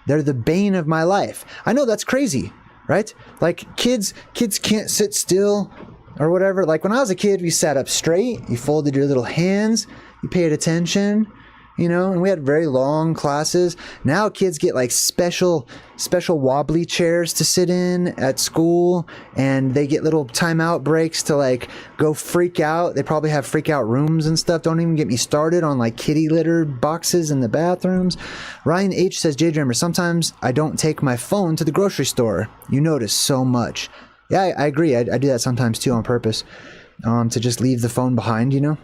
They're the bane of my life. I know, that's crazy, right? Like kids can't sit still or whatever. Like when I was a kid, we sat up straight, you folded your little hands, you paid attention, you know, and we had very long classes. Now kids get like special wobbly chairs to sit in at school, and they get little timeout breaks to like go freak out. They probably have freak out rooms and stuff. Don't even get me started on like kitty litter boxes in the bathrooms. Ryan H says, JayDreamerZ, sometimes I don't take my phone to the grocery store. You notice so much. Yeah, I agree. I do that sometimes too on purpose, to just leave the phone behind, you know.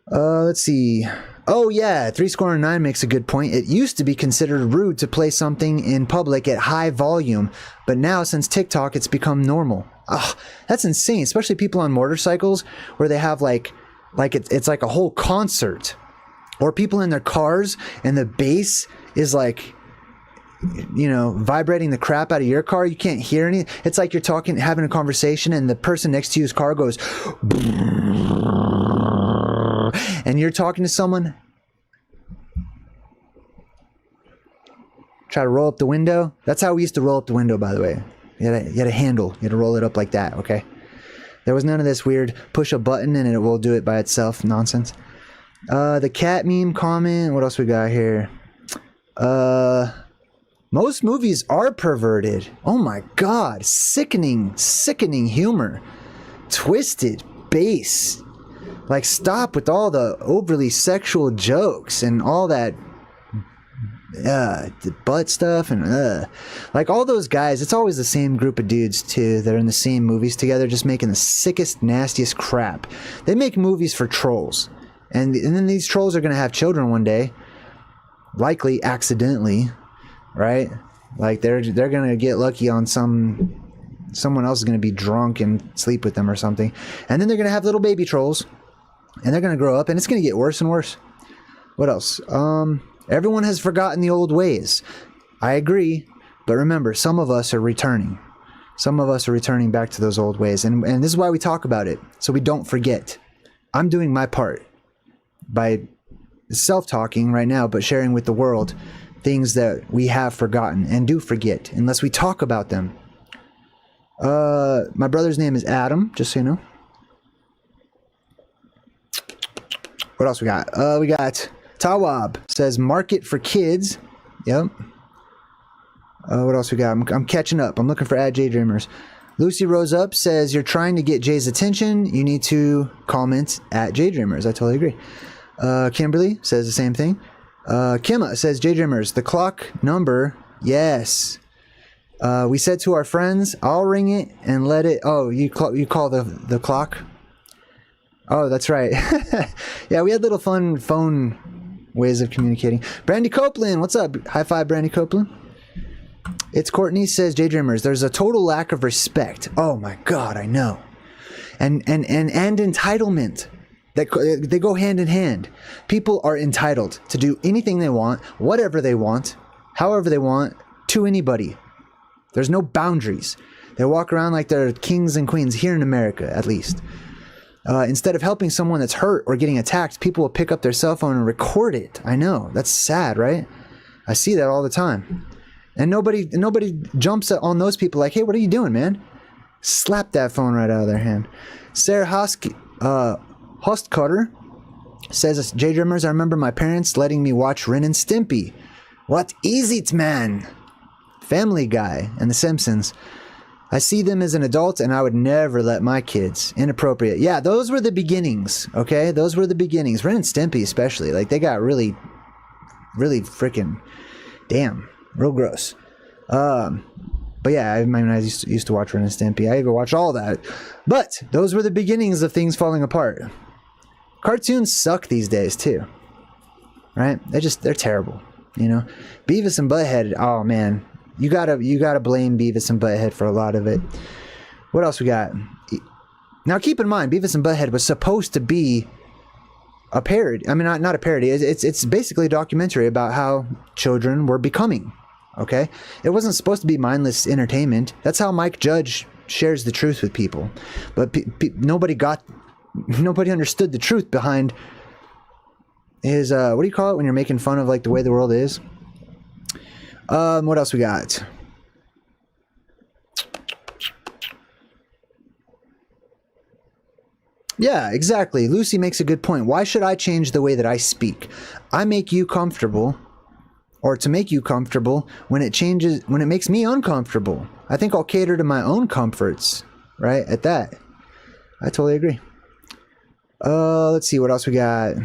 Let's see. Oh yeah, 3score9 makes a good point. It used to be considered rude to play something in public at high volume, but now since TikTok, it's become normal. Ah, that's insane. Especially people on motorcycles where they have it's like a whole concert, or people in their cars and the bass is like, you know, vibrating the crap out of your car. You can't hear any. It's like you're having a conversation, and the person next to you's car goes, and you're talking to someone. Try to roll up the window. That's how we used to roll up the window, by the way. You had a handle. You had to roll it up like that, okay? There was none of this weird push a button and it will do it by itself nonsense. The cat meme comment. What else we got here? Most movies are perverted. Oh my God. Sickening humor. Twisted bass. Like, stop with all the overly sexual jokes and all that the butt stuff and like all those guys. It's always the same group of dudes too that are in the same movies together, just making the sickest, nastiest crap. They make movies for trolls, and then these trolls are going to have children one day, likely accidentally, right? Like they're going to get lucky on someone else is going to be drunk and sleep with them or something, and then they're going to have little baby trolls. And they're going to grow up, and it's going to get worse and worse. What else? Everyone has forgotten the old ways. I agree. But remember, some of us are returning. Some of us are returning back to those old ways. And this is why we talk about it, so we don't forget. I'm doing my part by self-talking right now, but sharing with the world things that we have forgotten and do forget unless we talk about them. My brother's name is Adam, just so you know. What else we got? We got Tawab says market for kids. Yep. What else we got? I'm catching up. I'm looking for @JayDreamerZ. Lucy Rose Up says you're trying to get Jay's attention. You need to comment @JayDreamerZ. I totally agree. Kimberly says the same thing. Kimma says JayDreamerZ. The clock number. Yes. We said to our friends, I'll ring it and let it. Oh, you call the clock? Oh, that's right. Yeah, we had little fun phone ways of communicating. Brandy Copeland, what's up? High five, Brandy Copeland. It's Courtney says JayDreamerZ. There's a total lack of respect. Oh my God, I know. And entitlement. They go hand in hand. People are entitled to do anything they want, whatever they want, however they want, to anybody. There's no boundaries. They walk around like they're kings and queens, here in America, at least. Instead of helping someone that's hurt or getting attacked, people will pick up their cell phone and record it. I know. That's sad, right? I see that all the time. And nobody jumps on those people like, hey, what are you doing, man? Slap that phone right out of their hand. Sarah Hostcutter says, JayDreamerZ, I remember my parents letting me watch Ren and Stimpy. What is it, man? Family Guy and The Simpsons. I see them as an adult and I would never let my kids. Inappropriate. Yeah, those were the beginnings, okay? Those were the beginnings. Ren and Stimpy especially. Like, they got really, really freaking, damn, real gross. But yeah, I mean, I used to watch Ren and Stimpy. I even watched all that. But those were the beginnings of things falling apart. Cartoons suck these days too, right? They're terrible, you know? Beavis and Butthead, oh man. You gotta blame Beavis and Butthead for a lot of it. What else we got? Now keep in mind, Beavis and Butthead was supposed to be a parody. I mean, not a parody. It's basically a documentary about how children were becoming. Okay, it wasn't supposed to be mindless entertainment. That's how Mike Judge shares the truth with people. But nobody understood the truth behind his what do you call it when you're making fun of like the way the world is? What else we got? Yeah, exactly. Lucy makes a good point. Why should I change the way that I speak? I make you comfortable, or to make you comfortable, when it makes me uncomfortable. I think I'll cater to my own comforts, right? At that. I totally agree. Let's see what else we got.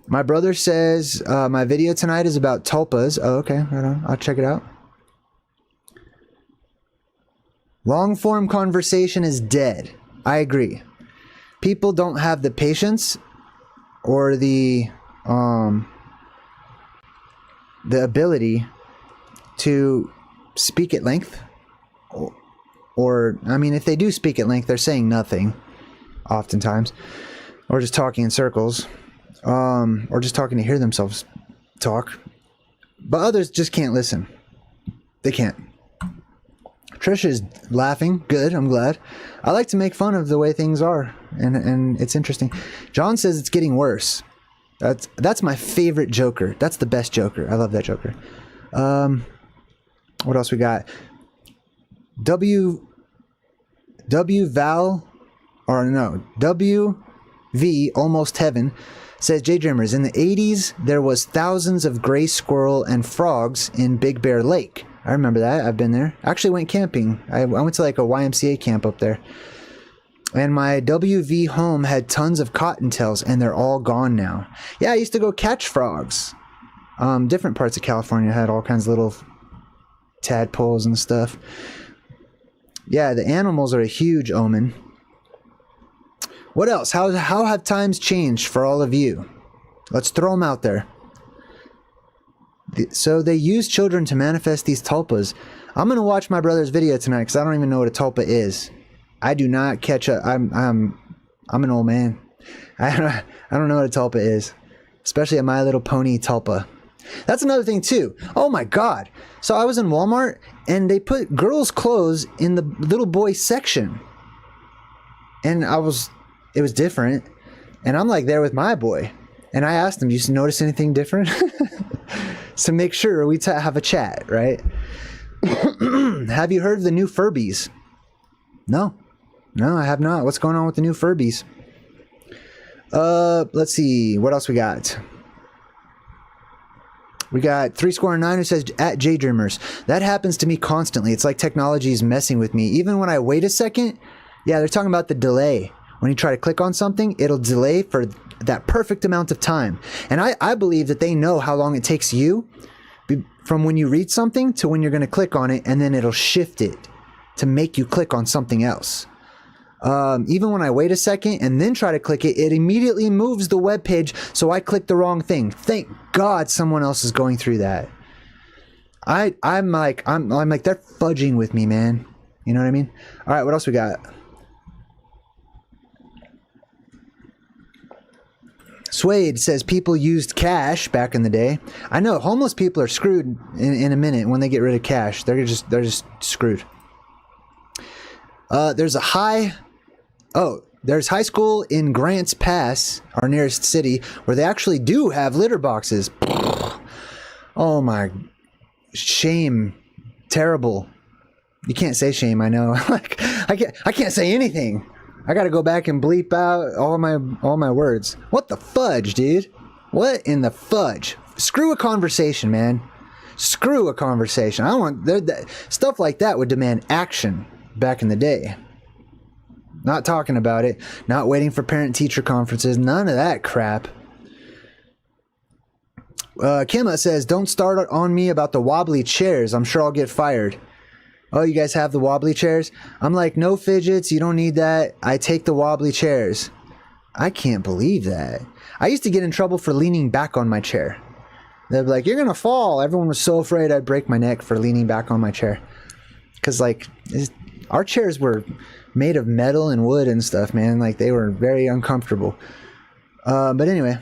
My brother says my video tonight is about tulpas. Oh, okay, right on. I'll check it out. Long form conversation is dead. I agree. People don't have the patience or the ability to speak at length. Or I mean, if they do speak at length, they're saying nothing, oftentimes, or just talking in circles. Or just talking to hear themselves talk. But others just can't listen. They can't. Trisha is laughing. Good, I'm glad. I like to make fun of the way things are. And it's interesting. John says it's getting worse. That's my favorite Joker. That's the best Joker. I love that Joker. What else we got? WV Almost Heaven says JayDreamerZ, in the 80s, there was thousands of gray squirrel and frogs in Big Bear Lake. I remember that. I've been there. I actually went camping. I went to like a YMCA camp up there. And my WV home had tons of cottontails, and they're all gone now. Yeah, I used to go catch frogs. Different parts of California had all kinds of little tadpoles and stuff. Yeah, the animals are a huge omen. What else? How have times changed for all of you? Let's throw them out there. So they use children to manifest these tulpas. I'm going to watch my brother's video tonight because I don't even know what a tulpa is. I do not catch up. I'm an old man. I don't know what a tulpa is. especially a My Little Pony tulpa. That's another thing too. Oh my God. So I was in Walmart and they put girls' clothes in the little boy section. And it was different. And I'm like there with my boy. And I asked him, you notice anything different? So make sure we have a chat, right? Have you heard of the new Furbies? No, I have not. What's going on with the new Furbies? Let's see. What else we got? We got 3score9 who says, at JayDreamerZ. That happens to me constantly. It's like technology is messing with me. Even when I wait a second, yeah, they're talking about the delay. When you try to click on something, it'll delay for that perfect amount of time. And I believe that they know how long it takes you from when you read something to when you're going to click on it, and then it'll shift it to make you click on something else. Even when I wait a second and then try to click it, it immediately moves the web page, so I click the wrong thing. Thank God someone else is going through that. I'm like they're fudging with me, man. You know what I mean? All right, what else we got? Suede says people used cash back in the day. I know homeless people are screwed in a minute when they get rid of cash. They're just screwed. There's high school in Grants Pass, our nearest city, where they actually do have litter boxes. Oh my, shame, terrible. You can't say shame, I know. Like I can't say anything. I gotta go back and bleep out all my words. What the fudge, dude? What in the fudge? Screw a conversation, man. Screw a conversation. I want stuff like that would demand action back in the day. Not talking about it, not waiting for parent-teacher conferences, none of that crap. Kimma says, don't start on me about the wobbly chairs. I'm sure I'll get fired. Oh, you guys have the wobbly chairs? I'm like, no fidgets, you don't need that. I take the wobbly chairs. I can't believe that. I used to get in trouble for leaning back on my chair. They'd be like, you're gonna fall. Everyone was so afraid I'd break my neck for leaning back on my chair. Because, like, our chairs were made of metal and wood and stuff, man. Like, they were very uncomfortable. But anyway,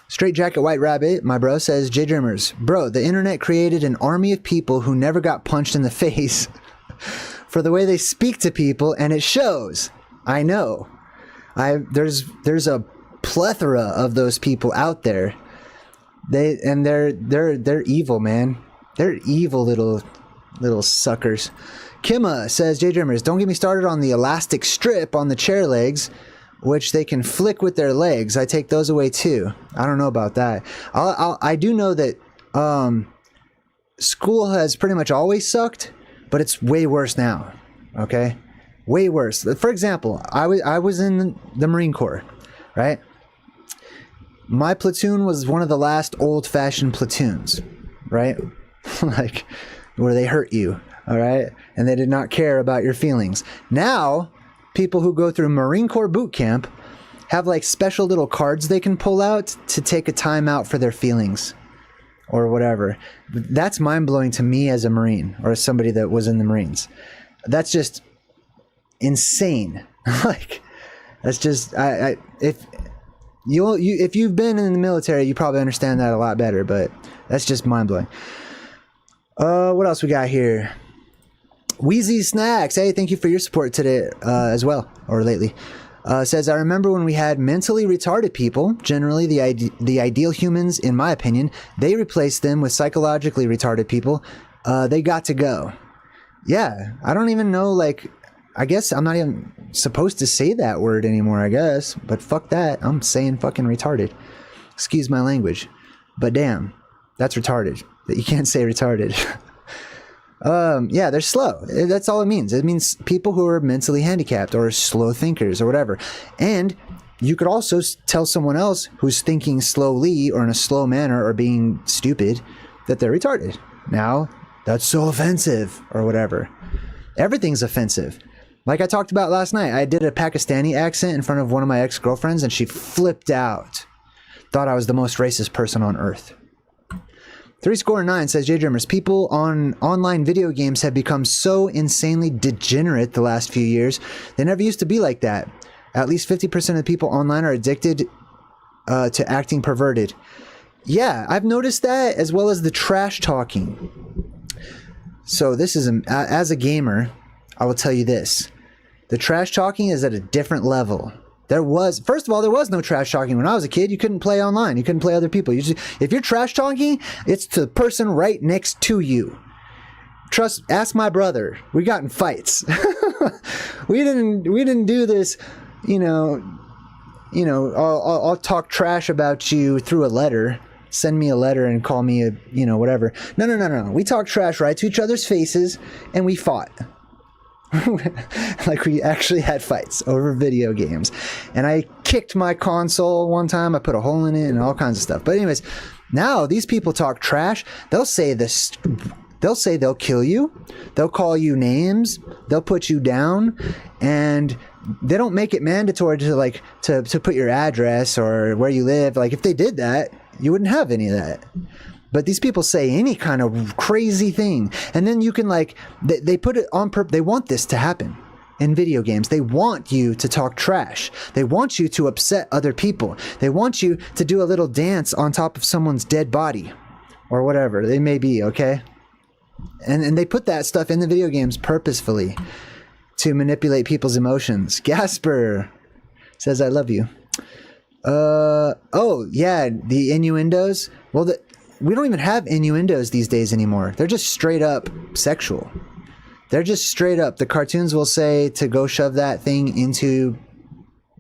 Straight Jacket White Rabbit, my bro, says, JayDreamerZ, bro, the internet created an army of people who never got punched in the face for the way they speak to people, and it shows. I know. There's a plethora of those people out there. They're evil, man. They're evil little suckers. Kimma says, JayDreamerZ, don't get me started on the elastic strip on the chair legs, which they can flick with their legs. I take those away too. I don't know about that. I do know that school has pretty much always sucked, but it's way worse now. Okay, way worse. For example, I was in the Marine Corps, right? My platoon was one of the last old-fashioned platoons, right? Like, where they hurt you, all right? And they did not care about your feelings. Now, people who go through Marine Corps boot camp have like special little cards they can pull out to take a time out for their feelings or whatever. That's mind-blowing to me as a Marine or as somebody that was in the Marines. That's just insane. Like, that's just, if you've been in the military, you probably understand that a lot better, but that's just mind-blowing. What else we got here? Wheezy Snacks, hey, thank you for your support today as well, or lately. Says, I remember when we had mentally retarded people, generally the ideal humans, in my opinion, they replaced them with psychologically retarded people. They got to go. Yeah, I don't even know, like, I guess I'm not even supposed to say that word anymore, I guess, but fuck that, I'm saying fucking retarded. Excuse my language, but damn, that's retarded. That you can't say retarded. Yeah, they're slow. That's all it means. It means people who are mentally handicapped or slow thinkers or whatever. And you could also tell someone else who's thinking slowly or in a slow manner or being stupid that they're retarded. Now, that's so offensive or whatever. Everything's offensive. Like I talked about last night, I did a Pakistani accent in front of one of my ex-girlfriends and she flipped out. Thought I was the most racist person on earth. 3score9 says, JayDreamerZ, people on online video games have become so insanely degenerate the last few years. They never used to be like that. At least 50% of people online are addicted to acting perverted. Yeah, I've noticed that, as well as the trash talking. So this is, as a gamer, I will tell you this. The trash talking is at a different level. First of all, there was no trash talking. When I was a kid, you couldn't play online. You couldn't play other people. If you're trash talking, it's to the person right next to you. Ask my brother. We got in fights. We didn't do this, I'll talk trash about you through a letter. Send me a letter and call me whatever. No. We talked trash right to each other's faces, and we fought. Like, we actually had fights over video games. And I kicked my console one time. I put a hole in it and all kinds of stuff. But anyways, now these people talk trash. They'll say this. They'll say they'll kill you. They'll call you names. They'll put you down. And they don't make it mandatory to put your address or where you live. Like, if they did that, you wouldn't have any of that. But these people say any kind of crazy thing. And then you can, they put it on purpose. They want this to happen in video games. They want you to talk trash. They want you to upset other people. They want you to do a little dance on top of someone's dead body or whatever they may be, okay? And they put that stuff in the video games purposefully to manipulate people's emotions. Gasper says, I love you. Oh, yeah, the innuendos. Well, we don't even have innuendos these days anymore. They're just straight up sexual. They're just straight up. The cartoons will say to go shove that thing into ...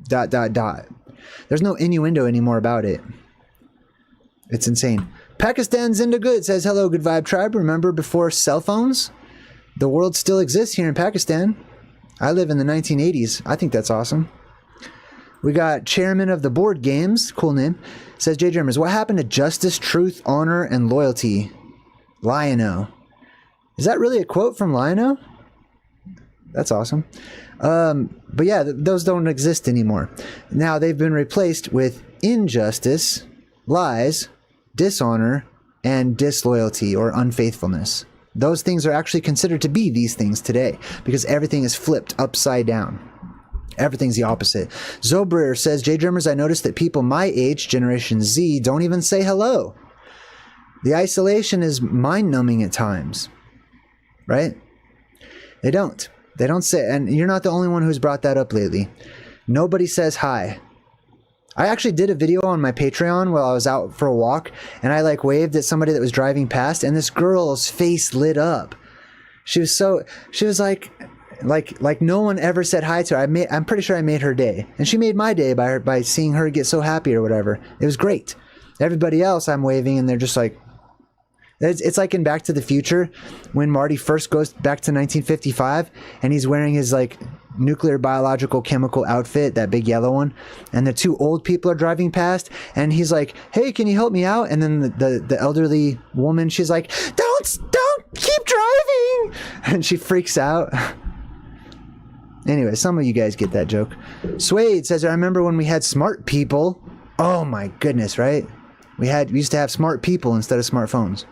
There's no innuendo anymore about it. It's insane. Pakistan Zinda Good says, hello, Good Vibe Tribe. Remember before cell phones? The world still exists here in Pakistan. I live in the 1980s. I think that's awesome. We got Chairman of the Board Games, cool name, says, JayDreamerZ, what happened to justice, truth, honor, and loyalty? Lion-O. Is that really a quote from Lion-O? That's awesome. But yeah, those don't exist anymore. Now they've been replaced with injustice, lies, dishonor, and disloyalty or unfaithfulness. Those things are actually considered to be these things today because everything is flipped upside down. Everything's the opposite. Zobrer says, JayDreamerZ, I noticed that people my age, Generation Z, don't even say hello. The isolation is mind-numbing at times. Right? They don't. They don't say, and you're not the only one who's brought that up lately. Nobody says hi. I actually did a video on my Patreon while I was out for a walk, and I waved at somebody that was driving past, and this girl's face lit up. She was like no one ever said hi to her. I'm pretty sure I made her day, and she made my day by seeing her get so happy or whatever. It was great. Everybody else I'm waving, and they're just like, it's like in Back to the Future when Marty first goes back to 1955, and he's wearing his nuclear biological chemical outfit, that big yellow one, and the two old people are driving past, and he's like, hey, can you help me out? And then the elderly woman, she's like, don't keep driving, and she freaks out. Anyway, some of you guys get that joke. Suede says, I remember when we had smart people. Oh my goodness, right? We used to have smart people instead of smartphones.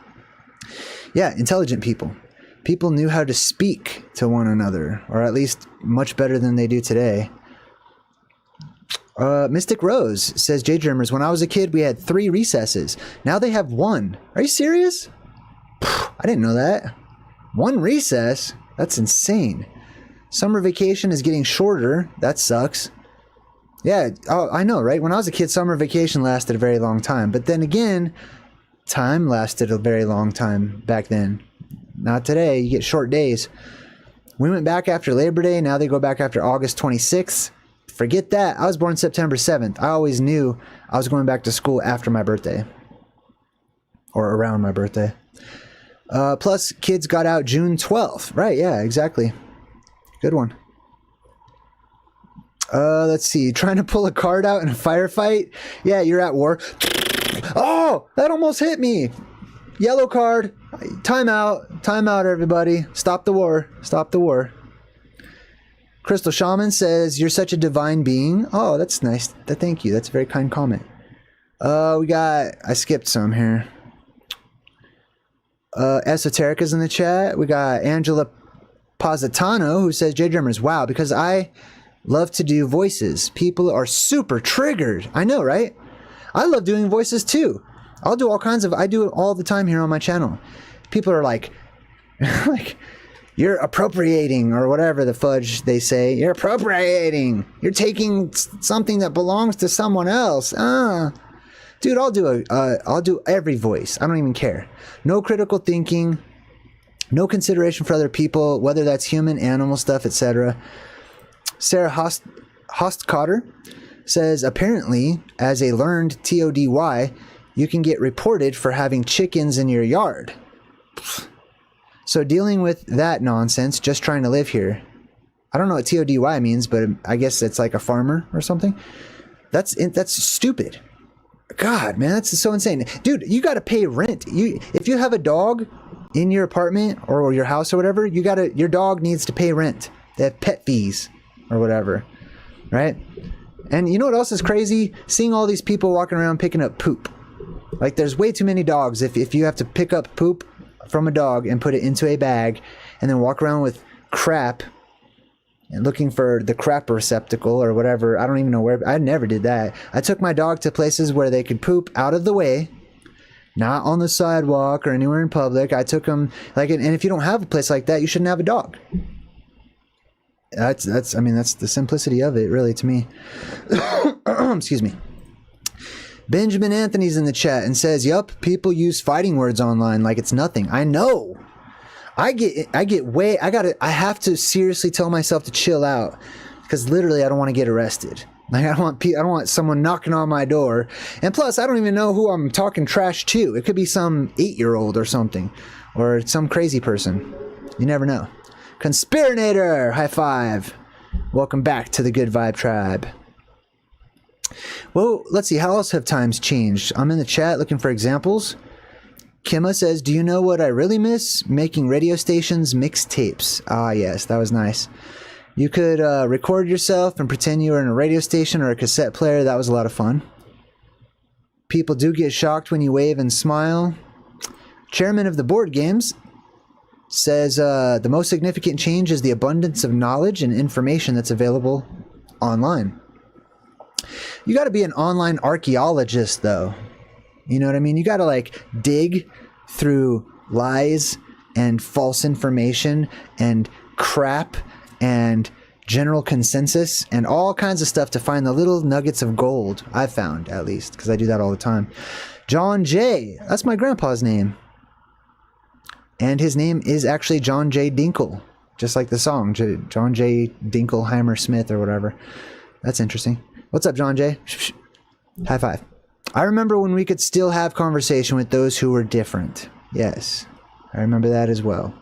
Yeah, intelligent people. People knew how to speak to one another, or at least much better than they do today. Mystic Rose says, JayDreamerZ, when I was a kid, we had 3 recesses. Now they have 1. Are you serious? I didn't know that. 1 recess? That's insane. Summer vacation is getting shorter. That sucks. Yeah, I know, right? When I was a kid, summer vacation lasted a very long time. But then again, time lasted a very long time back then. Not today. You get short days. We went back after Labor Day. Now they go back after August 26th. Forget that. I was born September 7th. I always knew I was going back to school after my birthday. Or around my birthday. Plus, kids got out June 12th. Right, yeah, exactly. Good one. Let's see. Trying to pull a card out in a firefight? Yeah, you're at war. Oh, that almost hit me. Yellow card. Time out. Time out, everybody. Stop the war. Stop the war. Crystal Shaman says, you're such a divine being. Oh, that's nice. Thank you. That's a very kind comment. I skipped some here. Esoteric is in the chat. We got Angela Positano who says, JayDreamerZ, wow, because I love to do voices. People are super triggered. I know, right? I love doing voices too. I'll do all kinds of, I do it all the time here on my channel. People are like, like, you're appropriating or whatever the fudge they say. You're appropriating. You're taking something that belongs to someone else. Dude, I'll do every voice. I don't even care. No critical thinking, no consideration for other people, whether that's human, animal stuff, etc. Sarah Hostcotter says, apparently, as a learned TODY, you can get reported for having chickens in your yard. So dealing with that nonsense, just trying to live here. I don't know what TODY means, but I guess it's like a farmer or something. That's stupid. God, man, that's so insane. Dude, you got to pay rent. If you have a dog in your apartment or your house or whatever, your dog needs to pay rent. They have pet fees or whatever, right? And you know what else is crazy? Seeing all these people walking around picking up poop. Like, there's way too many dogs. If you have to pick up poop from a dog and put it into a bag and then walk around with crap and looking for the crap receptacle or whatever. I don't even know where. I never did that. I took my dog to places where they could poop out of the way, not on the sidewalk or anywhere in public. I took them, like, and if you don't have a place like that, you shouldn't have a dog. That's the simplicity of it, really, to me. Excuse me. Benjamin Anthony's in the chat and says, yup, people use fighting words online like it's nothing. I know. I have to seriously tell myself to chill out, because literally I don't want to get arrested. Like, I don't want someone knocking on my door. And plus, I don't even know who I'm talking trash to. It could be some 8-year-old or something, or some crazy person. You never know. Conspirinator, high five. Welcome back to the Good Vibe Tribe. Well, let's see. How else have times changed? I'm in the chat looking for examples. Kimma says, do you know what I really miss? Making radio stations mixtapes. Ah, yes, that was nice. You could record yourself and pretend you were in a radio station or a cassette player. That was a lot of fun. People do get shocked when you wave and smile. Chairman of the board games says, the most significant change is the abundance of knowledge and information that's available online. You got to be an online archaeologist, though. You know what I mean? You got to, like, dig through lies and false information and crap and general consensus and all kinds of stuff to find the little nuggets of gold. I've found, at least, because I do that all the time. John Jay. That's my grandpa's name. And his name is actually John J. Dinkle, just like the song, John J. Dinkelheimer Smith or whatever. That's interesting. What's up, John Jay? High five. I remember when we could still have conversation with those who were different. Yes, I remember that as well.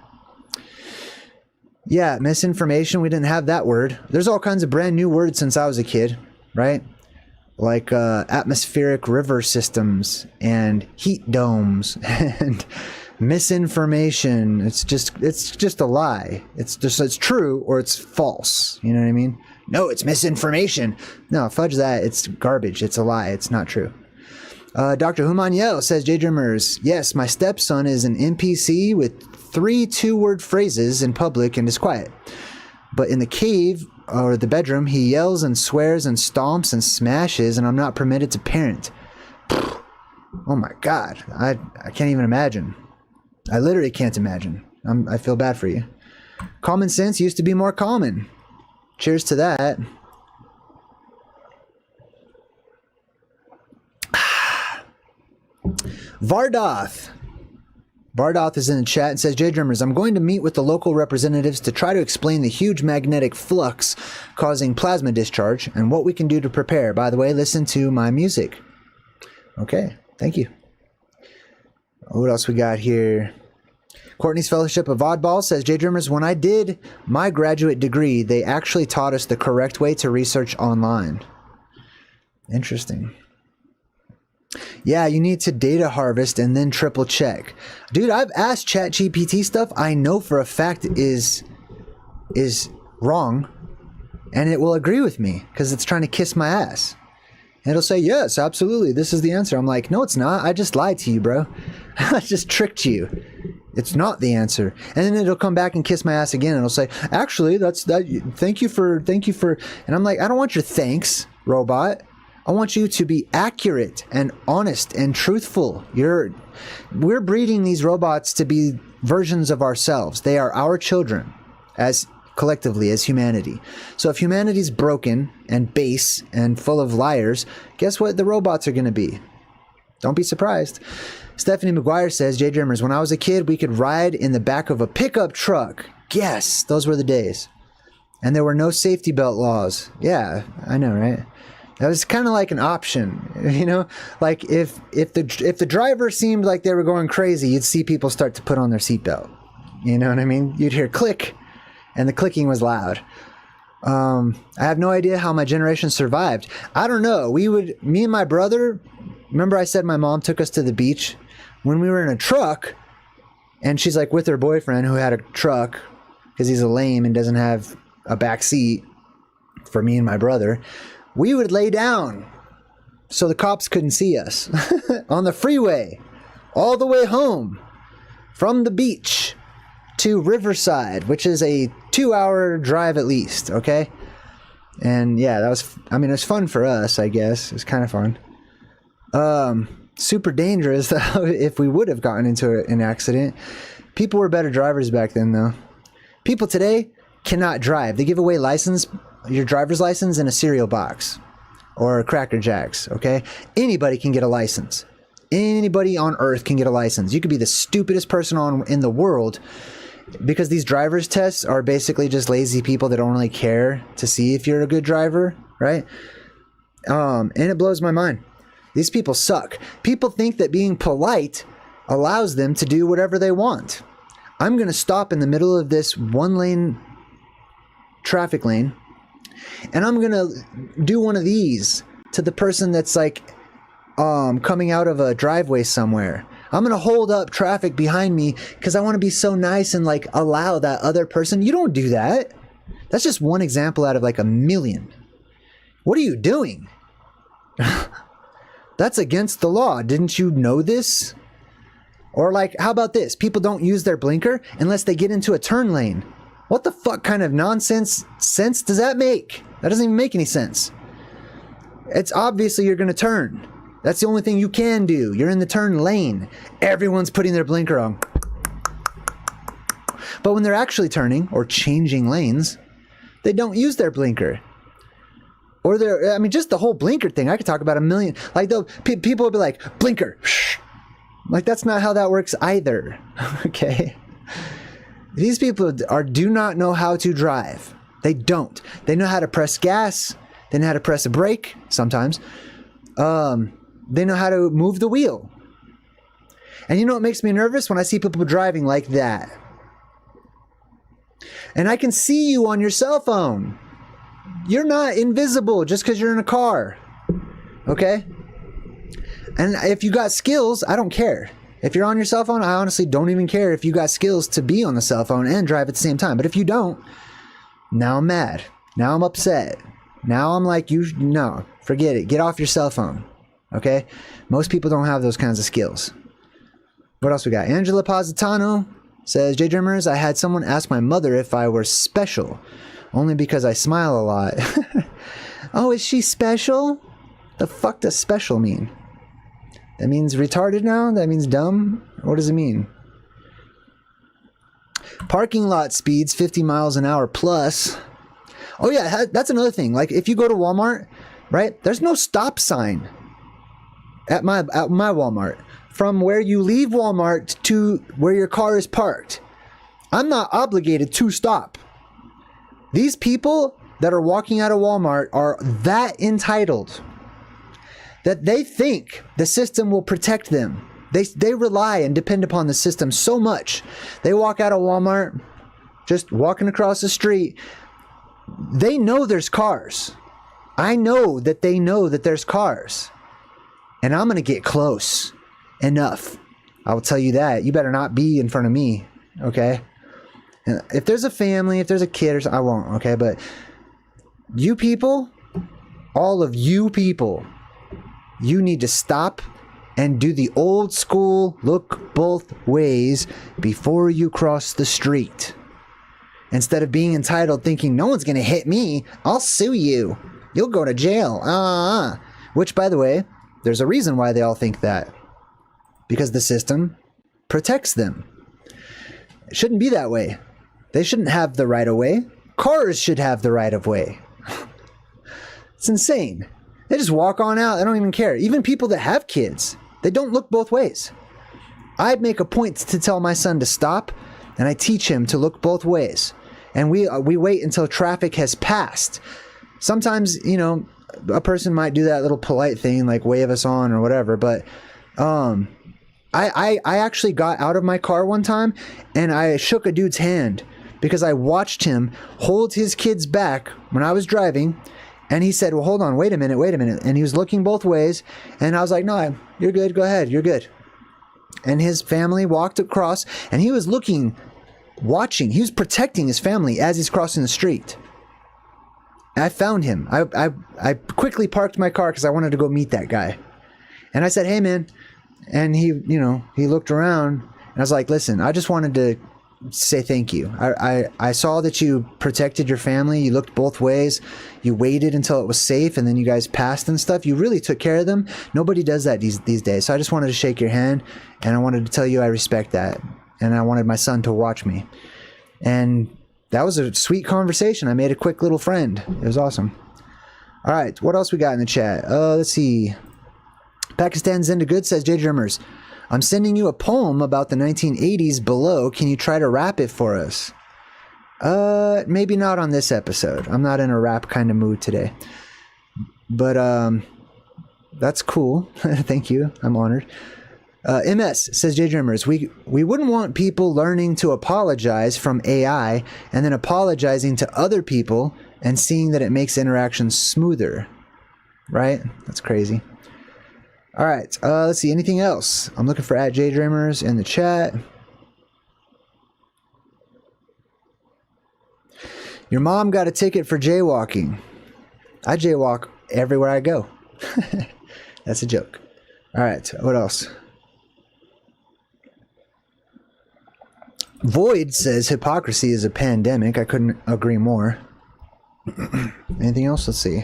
Yeah, misinformation, we didn't have that word. There's all kinds of brand new words since I was a kid, right? Like atmospheric river systems and heat domes and misinformation. It's just a lie. It's true or it's false. You know what I mean? No, it's misinformation. No, fudge that. It's garbage. It's a lie. It's not true. Dr. Humaniel says, JayDreamerZ, yes, my stepson is an NPC with 3 2-word phrases in public and is quiet. But in the cave or the bedroom, he yells and swears and stomps and smashes, and I'm not permitted to parent. Oh my God. I can't even imagine. I literally can't imagine. I feel bad for you. Common sense used to be more common. Cheers to that. Vardoth is in the chat and says, JayDreamerZ, I'm going to meet with the local representatives to try to explain the huge magnetic flux causing plasma discharge and what we can do to prepare. By the way, listen to my music. Okay, thank you. What else we got here? Courtney's Fellowship of Oddballs says, JayDreamerZ, when I did my graduate degree, they actually taught us the correct way to research online. Interesting. Yeah, you need to data harvest and then triple check. Dude, I've asked ChatGPT stuff I know for a fact is wrong, and it will agree with me because it's trying to kiss my ass. And it'll say, yes, absolutely, this is the answer. I'm like, no, it's not. I just lied to you, bro. I just tricked you. It's not the answer. And then it'll come back and kiss my ass again, and it'll say, actually, that's that. Thank you for. And I'm like, I don't want your thanks, robot. I want you to be accurate and honest and truthful. We're breeding these robots to be versions of ourselves. They are our children, as collectively, as humanity. So if humanity's broken and base and full of liars, guess what the robots are going to be? Don't be surprised. Stephanie McGuire says, JayDreamerZ, when I was a kid, we could ride in the back of a pickup truck. Yes, those were the days. And there were no safety belt laws. Yeah, I know, right? That was kind of like an option, you know? Like if the driver seemed like they were going crazy, you'd see people start to put on their seatbelt. You know what I mean? You'd hear click, and the clicking was loud. I have no idea how my generation survived. I don't know. Me and my brother, remember I said my mom took us to the beach? When we were in a truck, and she's like with her boyfriend who had a truck, because he's a lame and doesn't have a back seat for me and my brother, we would lay down so the cops couldn't see us on the freeway all the way home from the beach to Riverside, which is a 2-hour drive at least, okay? And yeah, it was fun for us, I guess. It was kind of fun. Super dangerous if we would have gotten into an accident. People were better drivers back then, though. People today cannot drive. They give away your driver's license in a cereal box or Cracker Jacks, okay? Anybody can get a license. Anybody on earth can get a license. You could be the stupidest person in the world, because these driver's tests are basically just lazy people that don't really care to see if you're a good driver, right? And it blows my mind. These people suck. People think that being polite allows them to do whatever they want. I'm going to stop in the middle of this one-lane traffic lane, and I'm going to do one of these to the person that's like coming out of a driveway somewhere. I'm going to hold up traffic behind me because I want to be so nice and like allow that other person. You don't do that. That's just one example out of like a million. What are you doing? That's against the law. Didn't you know this? Or like, how about this? People don't use their blinker unless they get into a turn lane. What the fuck kind of nonsense sense does that make? That doesn't even make any sense. It's obviously you're going to turn. That's the only thing you can do. You're in the turn lane. Everyone's putting their blinker on. But when they're actually turning or changing lanes, they don't use their blinker. Or just the whole blinker thing. I could talk about a million. Like, people will be like, blinker. Like, that's not how that works either. Okay? These people do not know how to drive. They don't. They know how to press gas. They know how to press a brake sometimes. They know how to move the wheel. And you know what makes me nervous? When I see people driving like that. And I can see you on your cell phone. You're not invisible just because you're in a car. Okay? And if you got skills, I don't care. If you're on your cell phone, I honestly don't even care if you got skills to be on the cell phone and drive at the same time. But if you don't, now I'm mad. Now I'm upset. Now I'm like, no, forget it. Get off your cell phone. Okay? Most people don't have those kinds of skills. What else we got? Angela Positano says, JayDreamerZ, I had someone ask my mother if I were special, only because I smile a lot. Oh, is she special? The fuck does special mean? That means retarded now? That means dumb? What does it mean? Parking lot speeds 50 miles an hour plus. Oh yeah, that's another thing. Like if you go to Walmart, right? There's no stop sign at my Walmart. From where you leave Walmart to where your car is parked. I'm not obligated to stop. These people that are walking out of Walmart are that entitled that they think the system will protect them. They rely and depend upon the system so much. They walk out of Walmart, just walking across the street. They know there's cars. I know that they know that there's cars. And I'm going to get close enough. I will tell you that. You better not be in front of me, okay? And if there's a family, if there's a kid or something, I won't, okay? But you people, all of you people, you need to stop and do the old school look both ways before you cross the street. Instead of being entitled thinking, no one's going to hit me, I'll sue you. You'll go to jail. Which, by the way, there's a reason why they all think that. Because the system protects them. It shouldn't be that way. They shouldn't have the right of way. Cars should have the right of way. It's insane. They just walk on out. They don't even care. Even people that have kids, they don't look both ways. I'd make a point to tell my son to stop, and I teach him to look both ways. And we wait until traffic has passed. Sometimes, you know, a person might do that little polite thing, like wave us on or whatever. But I actually got out of my car one time, and I shook a dude's hand because I watched him hold his kids back when I was driving. And he said, well, hold on, wait a minute. And he was looking both ways. And I was like, no, you're good. Go ahead. You're good. And his family walked across, and he was watching. He was protecting his family as he's crossing the street. I found him. I quickly parked my car because I wanted to go meet that guy. And I said, hey, man. And he looked around, and I was like, listen, I just wanted to say thank you. I saw that you protected your family. You looked both ways. You waited until it was safe, and then you guys passed and stuff. You really took care of them. Nobody does that these days. So I just wanted to shake your hand, and I wanted to tell you I respect that. And I wanted my son to watch me. And that was a sweet conversation. I made a quick little friend. It was awesome. All right, what else we got in the chat? Let's see. Pakistan Zinda Good says, JayDreamerZ, I'm sending you a poem about the 1980s below. Can you try to rap it for us? Maybe not on this episode. I'm not in a rap kind of mood today. But that's cool. Thank you. I'm honored. MS says, JayDreamerZ, we wouldn't want people learning to apologize from AI and then apologizing to other people and seeing that it makes interactions smoother. Right? That's crazy. All right, let's see. Anything else? I'm looking for @JayDreamerZ in the chat. Your mom got a ticket for jaywalking. I jaywalk everywhere I go. That's a joke. All right, what else? Void says hypocrisy is a pandemic. I couldn't agree more. Anything else? Let's see.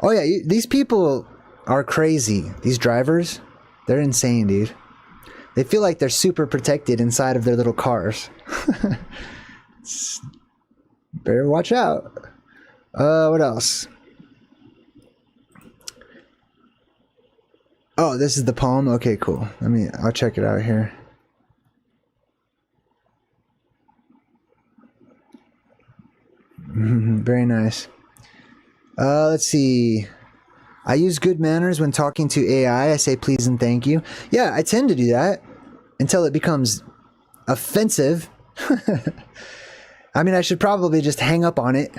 Oh yeah, these people are crazy. These drivers, they're insane, dude. They feel like they're super protected inside of their little cars. Better watch out. What else? Oh, this is the poem? Okay, cool. I'll check it out here. Very nice. Let's see. I use good manners when talking to AI. I say please and thank you. Yeah, I tend to do that until it becomes offensive. I should probably just hang up on it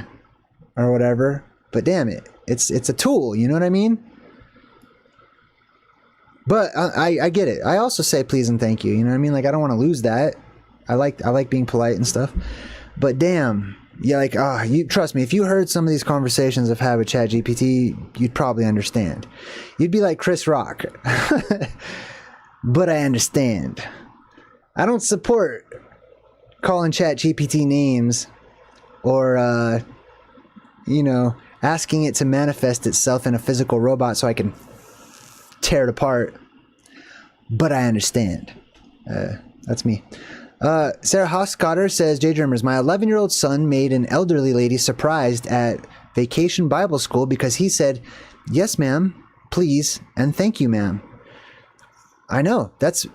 or whatever. But damn it, it's a tool. You know what I mean? But I get it. I also say please and thank you. You know what I mean? Like, I don't want to lose that. I like being polite and stuff. But damn. Yeah, like, you trust me, if you heard some of these conversations I've had with ChatGPT, you'd probably understand. You'd be like Chris Rock. But I understand. I don't support calling ChatGPT names or, asking it to manifest itself in a physical robot so I can tear it apart. But I understand. That's me. Sarah Hoskotter says, JayDreamerZ, my 11-year-old son made an elderly lady surprised at Vacation Bible School because he said, yes, ma'am, please, and thank you, ma'am. I know. That's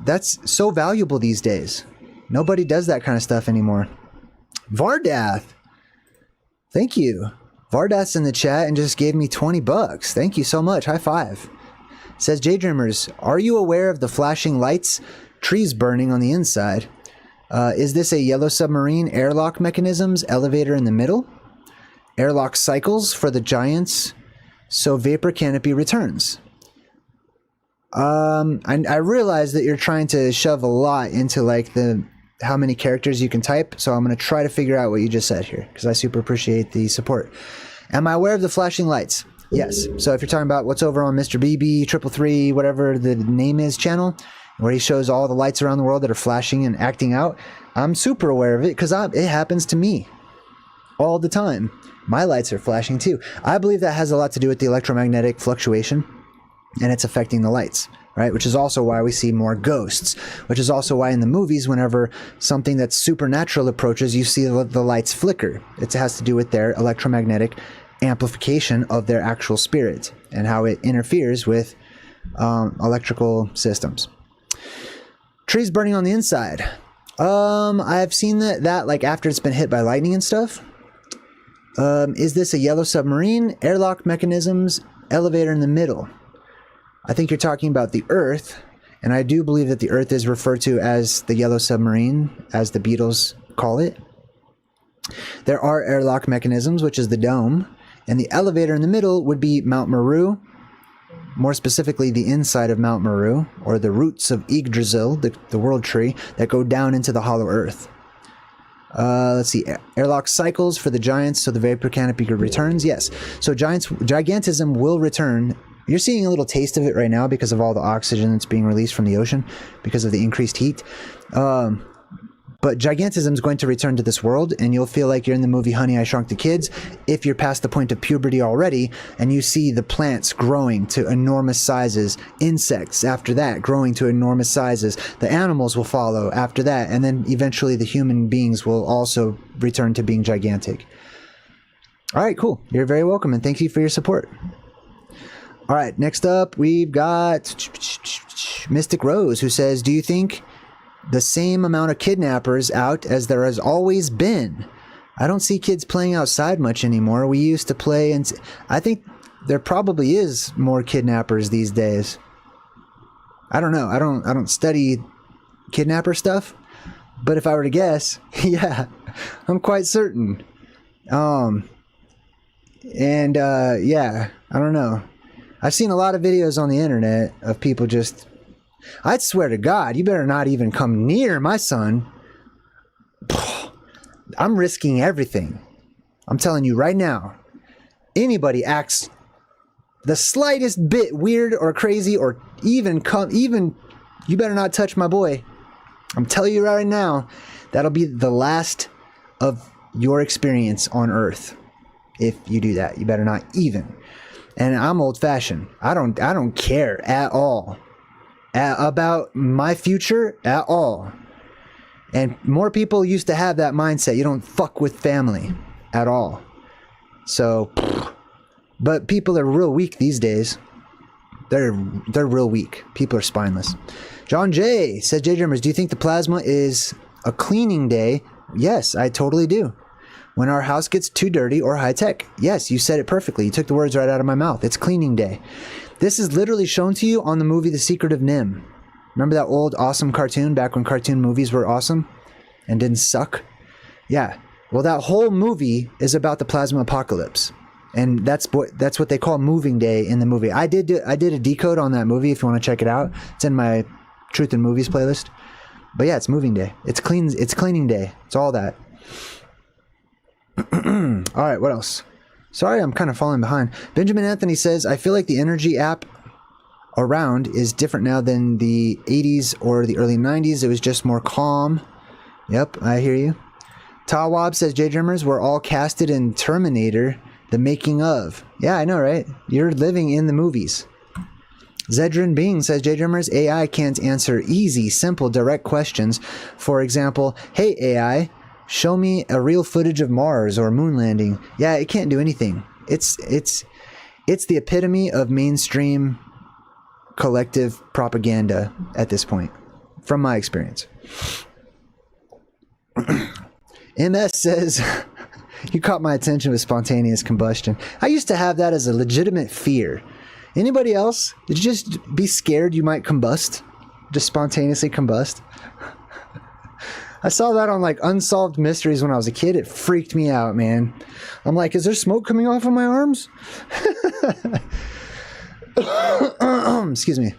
so valuable these days. Nobody does that kind of stuff anymore. Vardath. Thank you. Vardath's in the chat and just gave me $20. Thank you so much. High five. Says, JayDreamerZ, are you aware of the flashing lights, trees burning on the inside? Is this a yellow submarine, airlock mechanisms, elevator in the middle? Airlock cycles for the giants, so vapor canopy returns. I realize that you're trying to shove a lot into like how many characters you can type, so I'm going to try to figure out what you just said here, because I super appreciate the support. Am I aware of the flashing lights? Yes. So if you're talking about what's over on Mr. BB, 333, whatever the name is channel, where he shows all the lights around the world that are flashing and acting out, I'm super aware of it because it happens to me all the time. My lights are flashing too. I believe that has a lot to do with the electromagnetic fluctuation, and it's affecting the lights, right? Which is also why we see more ghosts, which is also why in the movies, whenever something that's supernatural approaches, you see the lights flicker. It has to do with their electromagnetic amplification of their actual spirit and how it interferes with electrical systems. Trees burning on the inside. I've seen that like after it's been hit by lightning and stuff. Is this a yellow submarine? Airlock mechanisms, elevator in the middle. I think you're talking about the Earth, and I do believe that the Earth is referred to as the yellow submarine, as the Beatles call it. There are airlock mechanisms, which is the dome, and the elevator in the middle would be Mount Meru, more specifically the inside of Mount Meru, or the roots of Yggdrasil, the world tree, that go down into the hollow Earth. Let's see, airlock cycles for the giants so the vapor canopy returns. Yes, so gigantism will return. You're seeing a little taste of it right now because of all the oxygen that's being released from the ocean because of the increased heat. But gigantism is going to return to this world, and you'll feel like you're in the movie Honey, I Shrunk the Kids if you're past the point of puberty already, and you see the plants growing to enormous sizes, insects after that growing to enormous sizes, the animals will follow after that, and then eventually the human beings will also return to being gigantic. All right, cool. You're very welcome, and thank you for your support. All right, next up, we've got Mystic Rose, who says, do you think the same amount of kidnappers out as there has always been? I don't see kids playing outside much anymore. We used to play, and I think there probably is more kidnappers these days. I don't know. I don't study kidnapper stuff, but if I were to guess, yeah, I'm quite certain. Yeah, I don't know. I've seen a lot of videos on the internet of people just, I'd swear to God, you better not even come near my son. I'm risking everything. I'm telling you right now, anybody acts the slightest bit weird or crazy or even, you better not touch my boy. I'm telling you right now, that'll be the last of your experience on Earth. If you do that, you better not even. And I'm old-fashioned. I don't care at all about my future at all. And more people used to have that mindset. You don't fuck with family at all. So, but people are real weak these days. They're real weak. People are spineless. John J said, JayDreamerZ, do you think the plasma is a cleaning day? Yes, I totally do. When our house gets too dirty or high tech. Yes, you said it perfectly. You took the words right out of my mouth. It's cleaning day. This is literally shown to you on the movie The Secret of Nim. Remember that old awesome cartoon back when cartoon movies were awesome and didn't suck? Yeah. Well, that whole movie is about the plasma apocalypse. And that's what they call moving day in the movie. I did a decode on that movie if you want to check it out. It's in my Truth in Movies playlist. But yeah, it's moving day. It's cleaning day. It's all that. All right, what else? Sorry, I'm kind of falling behind. Benjamin Anthony says, I feel like the energy app around is different now than the 80s or the early 90s. It was just more calm. Yep, I hear you. Tawab says, JayDreamerZ, we're all casted in Terminator, the making of. Yeah, I know, right? You're living in the movies. Zedrin Bing says, JayDreamerZ, AI can't answer easy, simple, direct questions. For example, hey AI, show me a real footage of Mars or moon landing. Yeah, it can't do anything. It's the epitome of mainstream collective propaganda at this point, from my experience. MS says, you caught my attention with spontaneous combustion. I used to have that as a legitimate fear. Anybody else? Did you just be scared you might combust? Just spontaneously combust? I saw that on like Unsolved Mysteries when I was a kid. It freaked me out, man. I'm like, is there smoke coming off of my arms? Excuse me.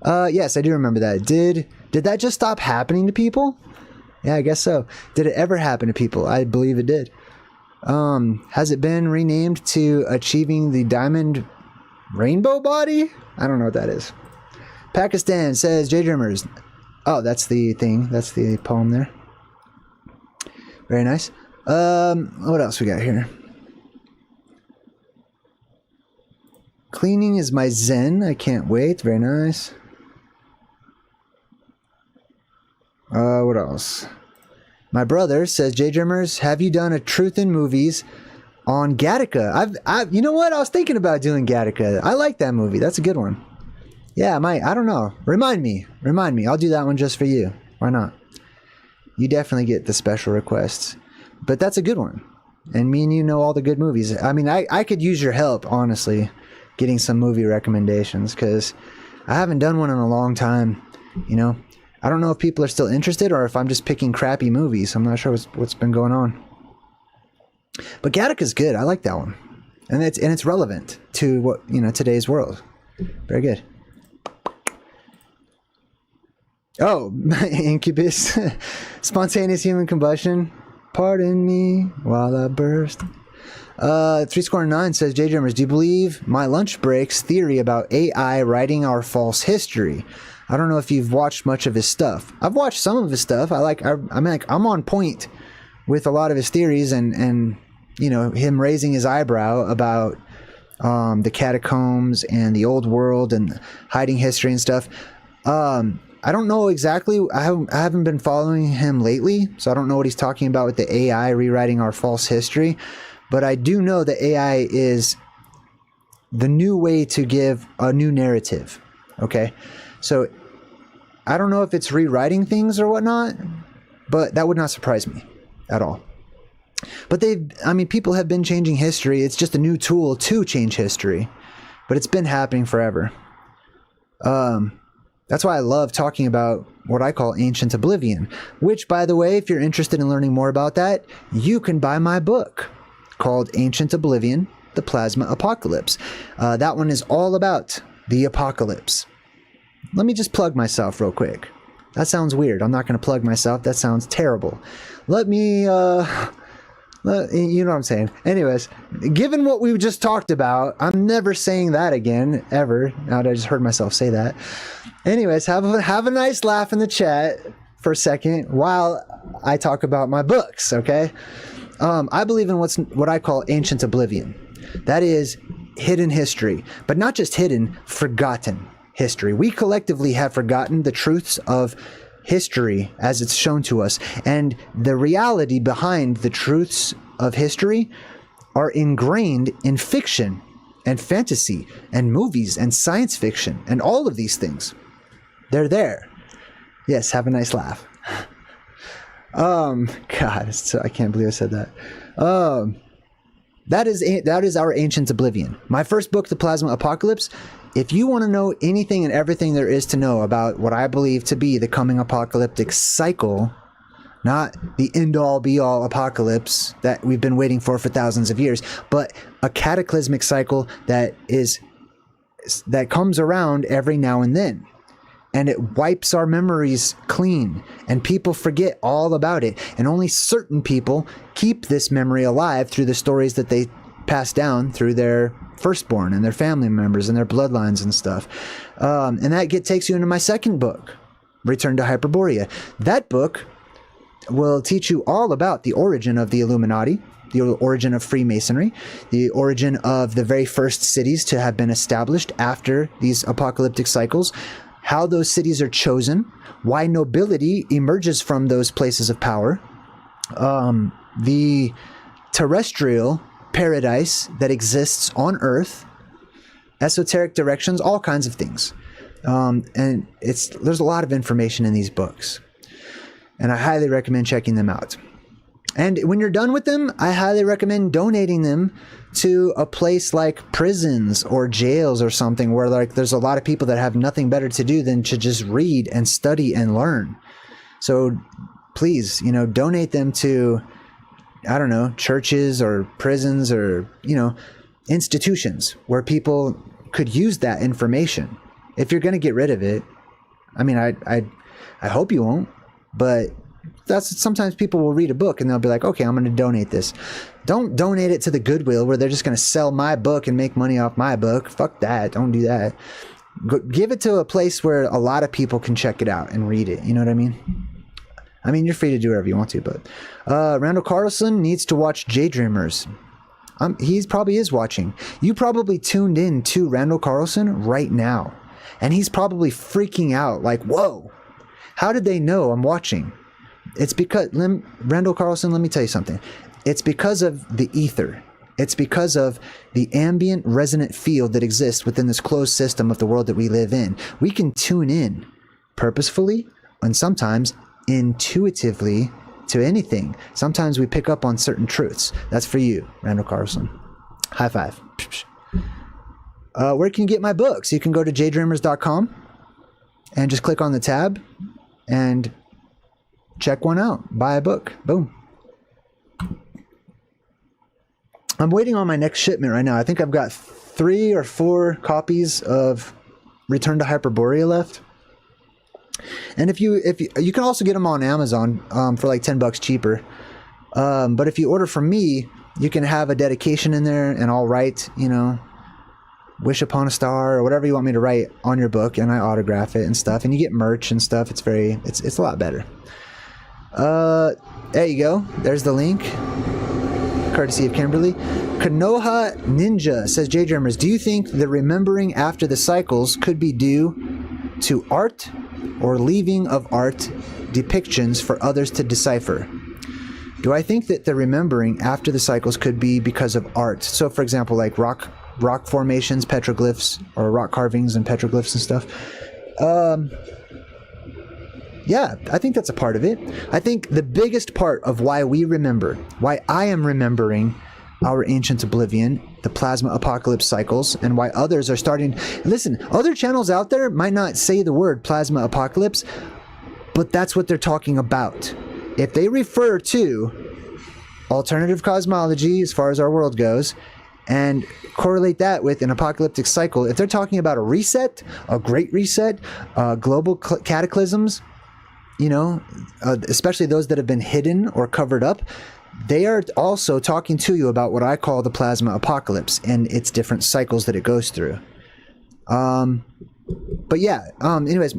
Yes, I do remember that. Did that just stop happening to people? Yeah, I guess so. Did it ever happen to people? I believe it did. Has it been renamed to Achieving the Diamond Rainbow Body? I don't know what that is. Pakistan says, JayDreamerZ. Oh, that's the thing. That's the poem there. Very nice. What else we got here? Cleaning is my zen. I can't wait. Very nice. What else? My brother says, JayDreamerZ, have you done a Truth in Movies on Gattaca? You know what? I was thinking about doing Gattaca. I like that movie. That's a good one. Yeah, I don't know. Remind me. I'll do that one just for you. Why not? You definitely get the special requests. But that's a good one. And me and you know all the good movies. I mean, I could use your help, honestly, getting some movie recommendations, because I haven't done one in a long time. You know, I don't know if people are still interested or if I'm just picking crappy movies. I'm not sure what's been going on. But Gattaca's good. I like that one, and it's relevant to what, you know, today's world. Very good. Oh, Incubus, spontaneous human combustion. Pardon me while I burst. 3score9 says, JayDreamerZ, do you believe my lunch break's theory about AI writing our false history? I don't know if you've watched much of his stuff. I've watched some of his stuff. I'm on point with a lot of his theories, and you know, him raising his eyebrow about the catacombs and the old world and hiding history and stuff. I don't know exactly. I haven't been following him lately, so I don't know what he's talking about with the AI rewriting our false history. But I do know that AI is the new way to give a new narrative. Okay, so I don't know if it's rewriting things or whatnot, but that would not surprise me at all. But people have been changing history. It's just a new tool to change history, but it's been happening forever. That's why I love talking about what I call ancient Oblivion, which, by the way, if you're interested in learning more about that, you can buy my book called Ancient Oblivion, The Plasma Apocalypse. That one is all about the apocalypse. Let me just plug myself real quick. That sounds weird. I'm not going to plug myself. That sounds terrible. Let me, you know what I'm saying. Anyways, given what we just talked about, I'm never saying that again, ever. Now that I just heard myself say that. Anyways, have a nice laugh in the chat for a second while I talk about my books, okay? I believe in what I call ancient Oblivion. That is hidden history, but not just hidden, forgotten history. We collectively have forgotten the truths of history as it's shown to us, and the reality behind the truths of history are ingrained in fiction and fantasy and movies and science fiction and all of these things. They're there. Yes, have a nice laugh. God, I can't believe I said that. That is our ancient Oblivion. My first book, The Plasma Apocalypse. If you want to know anything and everything there is to know about what I believe to be the coming apocalyptic cycle, not the end-all be-all apocalypse that we've been waiting for thousands of years, but a cataclysmic cycle that comes around every now and then. And it wipes our memories clean, and people forget all about it. And only certain people keep this memory alive through the stories that they pass down through their firstborn and their family members and their bloodlines and stuff. And that takes you into my second book, Return to Hyperborea. That book will teach you all about the origin of the Illuminati, the origin of Freemasonry, the origin of the very first cities to have been established after these apocalyptic cycles, how those cities are chosen, why nobility emerges from those places of power, the terrestrial paradise that exists on Earth, esoteric directions, all kinds of things. And there's a lot of information in these books, and I highly recommend checking them out. And when you're done with them, I highly recommend donating them to a place like prisons or jails or something where there's a lot of people that have nothing better to do than to just read and study and learn. So please, donate them to, I don't know, churches or prisons or, institutions where people could use that information. If you're going to get rid of it, I mean, I hope you won't, but sometimes people will read a book and they'll be like, okay, I'm going to donate this. Don't donate it to the Goodwill where they're just going to sell my book and make money off my book. Fuck that. Don't do that. Give it to a place where a lot of people can check it out and read it. You know what I mean? I mean, you're free to do whatever you want to, but Randall Carlson needs to watch JayDreamerZ. He probably is watching. You probably tuned in to Randall Carlson right now, and he's probably freaking out like, whoa, how did they know I'm watching? It's because, Randall Carlson, let me tell you something. It's because of the ether. It's because of the ambient resonant field that exists within this closed system of the world that we live in. We can tune in purposefully and sometimes intuitively to anything. Sometimes we pick up on certain truths. That's for you, Randall Carlson. High five. Where can you get my books? You can go to JayDreamerZ.com and just click on the tab and check one out. Buy a book. Boom. I'm waiting on my next shipment right now. I think I've got 3 or 4 copies of Return to Hyperborea left. And if you can also get them on Amazon for like $10 cheaper. But if you order from me, you can have a dedication in there, and I'll write, you know, wish upon a star or whatever you want me to write on your book, and I autograph it and stuff. And you get merch and stuff. It's a lot better. There you go. There's the link. Courtesy of Kimberly. Konoha Ninja says, JayDreamerZ, do you think the remembering after the cycles could be due to art or leaving of art depictions for others to decipher? Do I think that the remembering after the cycles could be because of art? So, for example, like rock formations, petroglyphs, or rock carvings and petroglyphs and stuff. Yeah, I think that's a part of it. I think the biggest part of why we remember, why I am remembering our ancient Oblivion, the plasma apocalypse cycles, and why others are starting... Listen, other channels out there might not say the word plasma apocalypse, but that's what they're talking about. If they refer to alternative cosmology as far as our world goes, and correlate that with an apocalyptic cycle, if they're talking about a reset, a great reset, global cataclysms, you know, especially those that have been hidden or covered up, they are also talking to you about what I call the plasma apocalypse and its different cycles that it goes through. But yeah, anyways,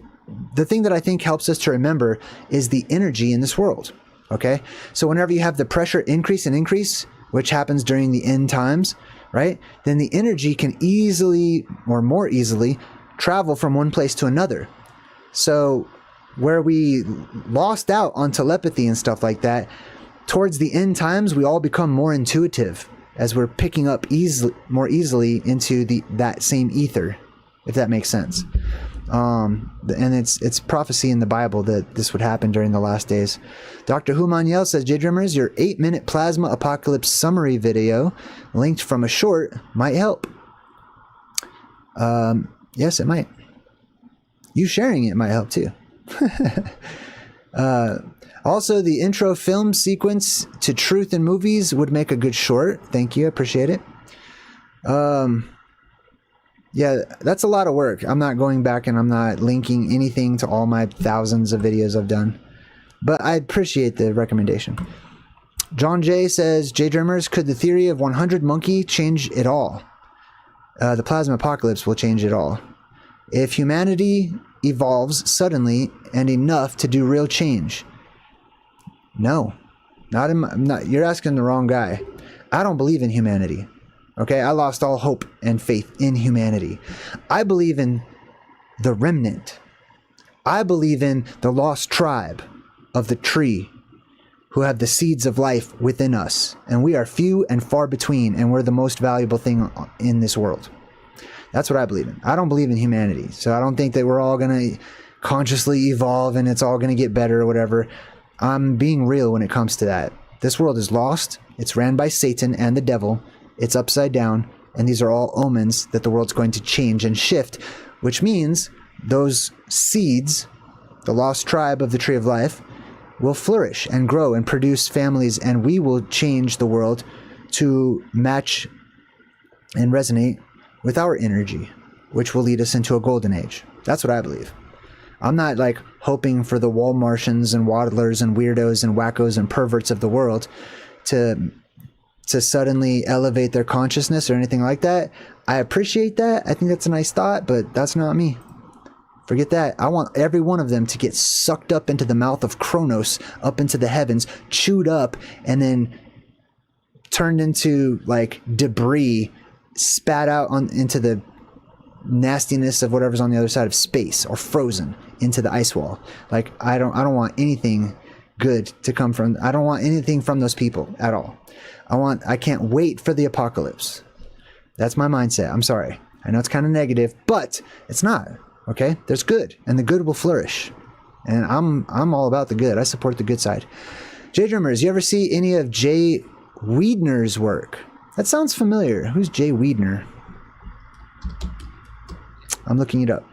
the thing that I think helps us to remember is the energy in this world. Okay, so whenever you have the pressure increase and increase, which happens during the end times, right, then the energy can easily or more easily travel from one place to another. So where we lost out on telepathy and stuff like that, towards the end times, we all become more intuitive as we're picking up more easily into that same ether, if that makes sense. And it's prophecy in the Bible that this would happen during the last days. Dr. Humaniel says, JayDreamerZ, your 8-minute plasma apocalypse summary video linked from a short might help. Yes, it might. You sharing it might help too. Also, the intro film sequence to Truth in Movies would make a good short. Thank you. I appreciate it. Yeah, that's a lot of work. I'm not going back and I'm not linking anything to all my thousands of videos I've done. But I appreciate the recommendation. John J says, JayDreamerZ, could the theory of 100 monkey change it all? The plasma apocalypse will change it all. If humanity evolves suddenly and enough to do real change. No, you're asking the wrong guy. I don't believe in humanity. Okay, I lost all hope and faith in humanity. I believe in the remnant. I believe in the lost tribe of the tree who have the seeds of life within us. And we are few and far between, and we're the most valuable thing in this world. That's what I believe in. I don't believe in humanity. So I don't think that we're all going to consciously evolve and it's all going to get better or whatever. I'm being real when it comes to that. This world is lost. It's ran by Satan and the devil. It's upside down. And these are all omens that the world's going to change and shift, which means those seeds, the lost tribe of the tree of life, will flourish and grow and produce families, and we will change the world to match and resonate with our energy, which will lead us into a golden age. That's what I believe. I'm not like hoping for the wall Martians and waddlers and weirdos and wackos and perverts of the world to suddenly elevate their consciousness or anything like that. I appreciate that. I think that's a nice thought, but that's not me. Forget that. I want every one of them to get sucked up into the mouth of Kronos, up into the heavens, chewed up, and then turned into like debris, spat out into the nastiness of whatever's on the other side of space, or frozen into the ice wall. Like I don't want anything good to come from. I don't want anything from those people at all. I can't wait for the apocalypse. That's my mindset. I'm sorry. I know it's kind of negative, but it's not. Okay? There's good, and the good will flourish. And I'm all about the good. I support the good side. JayDreamerZ, you ever see any of Jay Weidner's work? That sounds familiar. Who's Jay Weidner? I'm looking it up.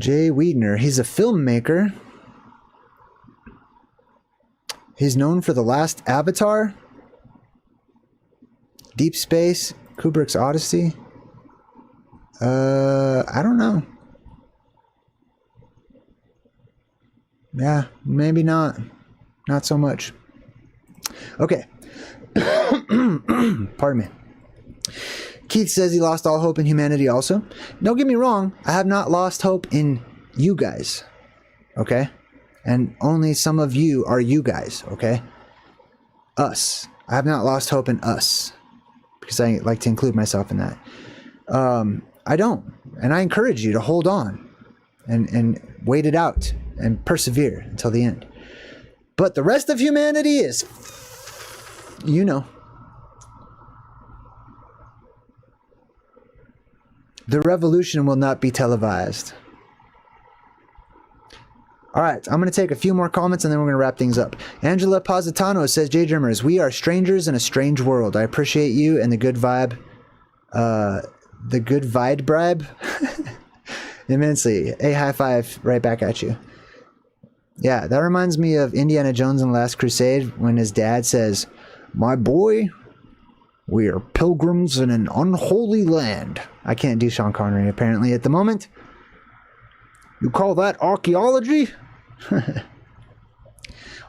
Jay Weidner. He's a filmmaker. He's known for The Last Avatar, Deep Space, Kubrick's Odyssey. I don't know. Yeah, maybe not. Not so much. Okay. Pardon me. Keith says he lost all hope in humanity also. Don't get me wrong. I have not lost hope in you guys. Okay? And only some of you are you guys. Okay? Us. I have not lost hope in us. Because I like to include myself in that. I don't. And I encourage you to hold on. And wait it out. And persevere until the end. But the rest of humanity is... You know. The revolution will not be televised. All right, I'm going to take a few more comments and then we're going to wrap things up. Angela Positano says, JayDreamerZ, we are strangers in a strange world. I appreciate you and the good vibe. The good vibe bribe. Immensely. A high five right back at you. Yeah, that reminds me of Indiana Jones and the Last Crusade when his dad says, my boy, we are pilgrims in an unholy land. I can't do Sean Connery apparently at the moment. You call that archaeology?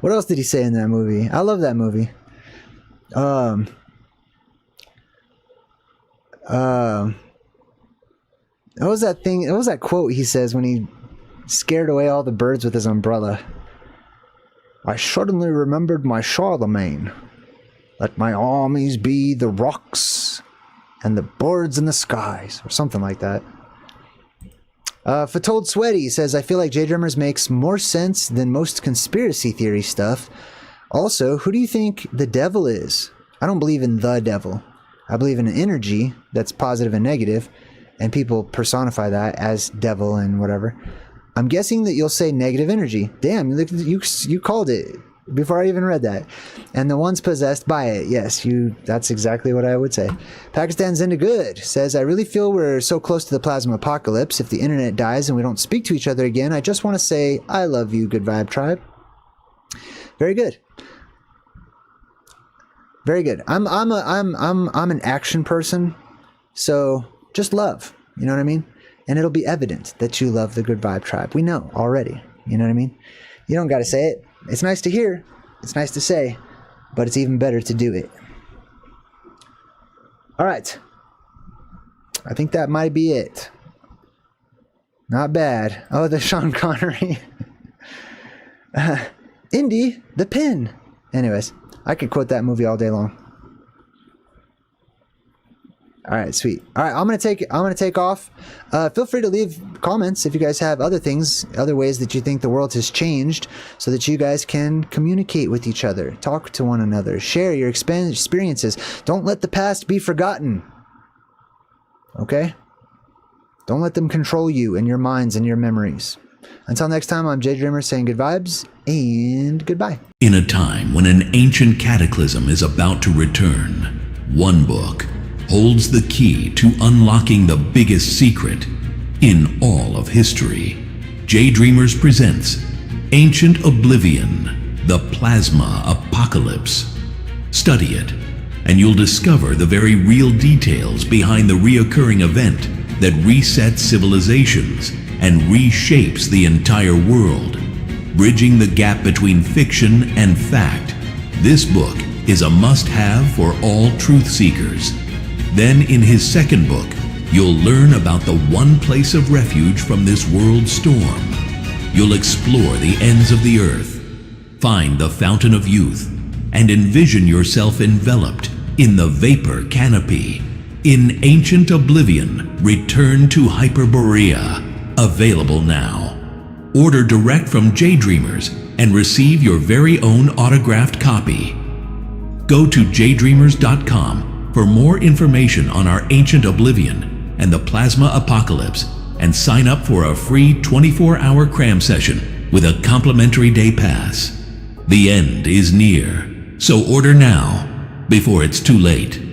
What else did he say in that movie? I love that movie. What was that thing? What was that quote he says when he scared away all the birds with his umbrella? I suddenly remembered my Charlemagne. Let my armies be the rocks and the birds in the skies, or something like that. Fatold Sweaty says, I feel like JayDreamerZ makes more sense than most conspiracy theory stuff. Also, who do you think the devil is? I don't believe in the devil. I believe in an energy that's positive and negative, and people personify that as devil and whatever. I'm guessing that you'll say negative energy. Damn, you called it before I even read that. And the ones possessed by it. Yes, that's exactly what I would say. Pakistan Zinda Good says, I really feel we're so close to the plasma apocalypse. If the internet dies and we don't speak to each other again, I just want to say, I love you, Good Vibe Tribe. Very good. Very good. I'm an action person, so just love. You know what I mean? And it'll be evident that you love the Good Vibe Tribe. We know already. You know what I mean? You don't got to say it. It's nice to hear. It's nice to say. But it's even better to do it. All right. I think that might be it. Not bad. Oh, the Sean Connery. Indy, the pin. Anyways, I could quote that movie all day long. All right, sweet. All right, I'm gonna take off. Feel free to leave comments if you guys have other things, other ways that you think the world has changed, so that you guys can communicate with each other, talk to one another, share your experiences. Don't let the past be forgotten. Okay? Don't let them control you and your minds and your memories. Until next time, I'm JayDreamerZ saying good vibes and goodbye. In a time when an ancient cataclysm is about to return, one book holds the key to unlocking the biggest secret in all of history. JayDreamerZ presents Ancient Oblivion, the Plasma Apocalypse. Study it, and you'll discover the very real details behind the reoccurring event that resets civilizations and reshapes the entire world. Bridging the gap between fiction and fact, this book is a must-have for all truth seekers. Then in his second book, You'll learn about the one place of refuge from this world storm. You'll explore the ends of the earth, find the fountain of youth, and envision yourself enveloped in the vapor canopy. In Ancient Oblivion, Return to Hyperborea. Available now. Order direct from JayDreamerZ and receive your very own autographed copy. Go to JayDreamerZ.com for more information on our Ancient Oblivion and the Plasma Apocalypse, and sign up for a free 24-hour cram session with a complimentary day pass. The end is near, so order now before it's too late.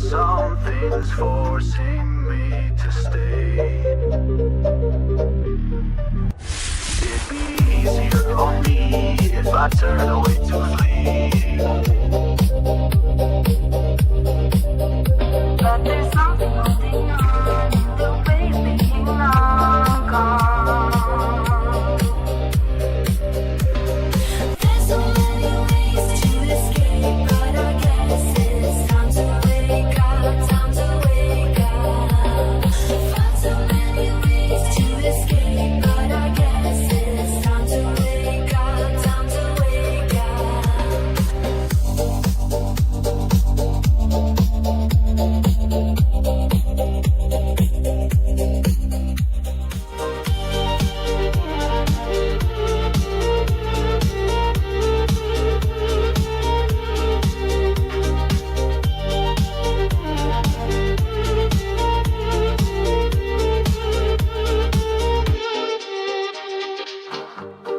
Something's forcing me to stay. It'd be easier on me if I turn away to flee. But there's something holding on, the way of being long gone. There's so many ways to escape, but I guess it's time to wake up, time to wake up. Find so many ways to escape, but I guess it's time to wake up, time to wake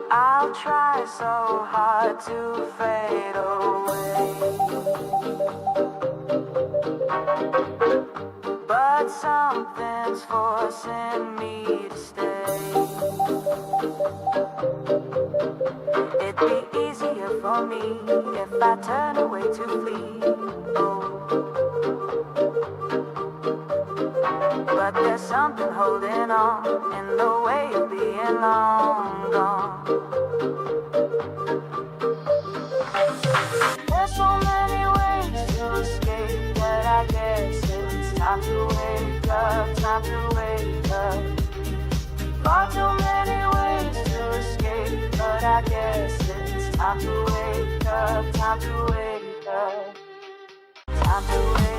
I'll try so hard to fade away, but something's forcing me to stay. It'd be easier for me if I turn away to flee. But there's something holding on in the way of being long gone. There's so many ways to escape, but I guess it's time to wake up, time to wake up. Far too many ways to escape, but I guess it's time to wake up, time to wake up, time to wake up.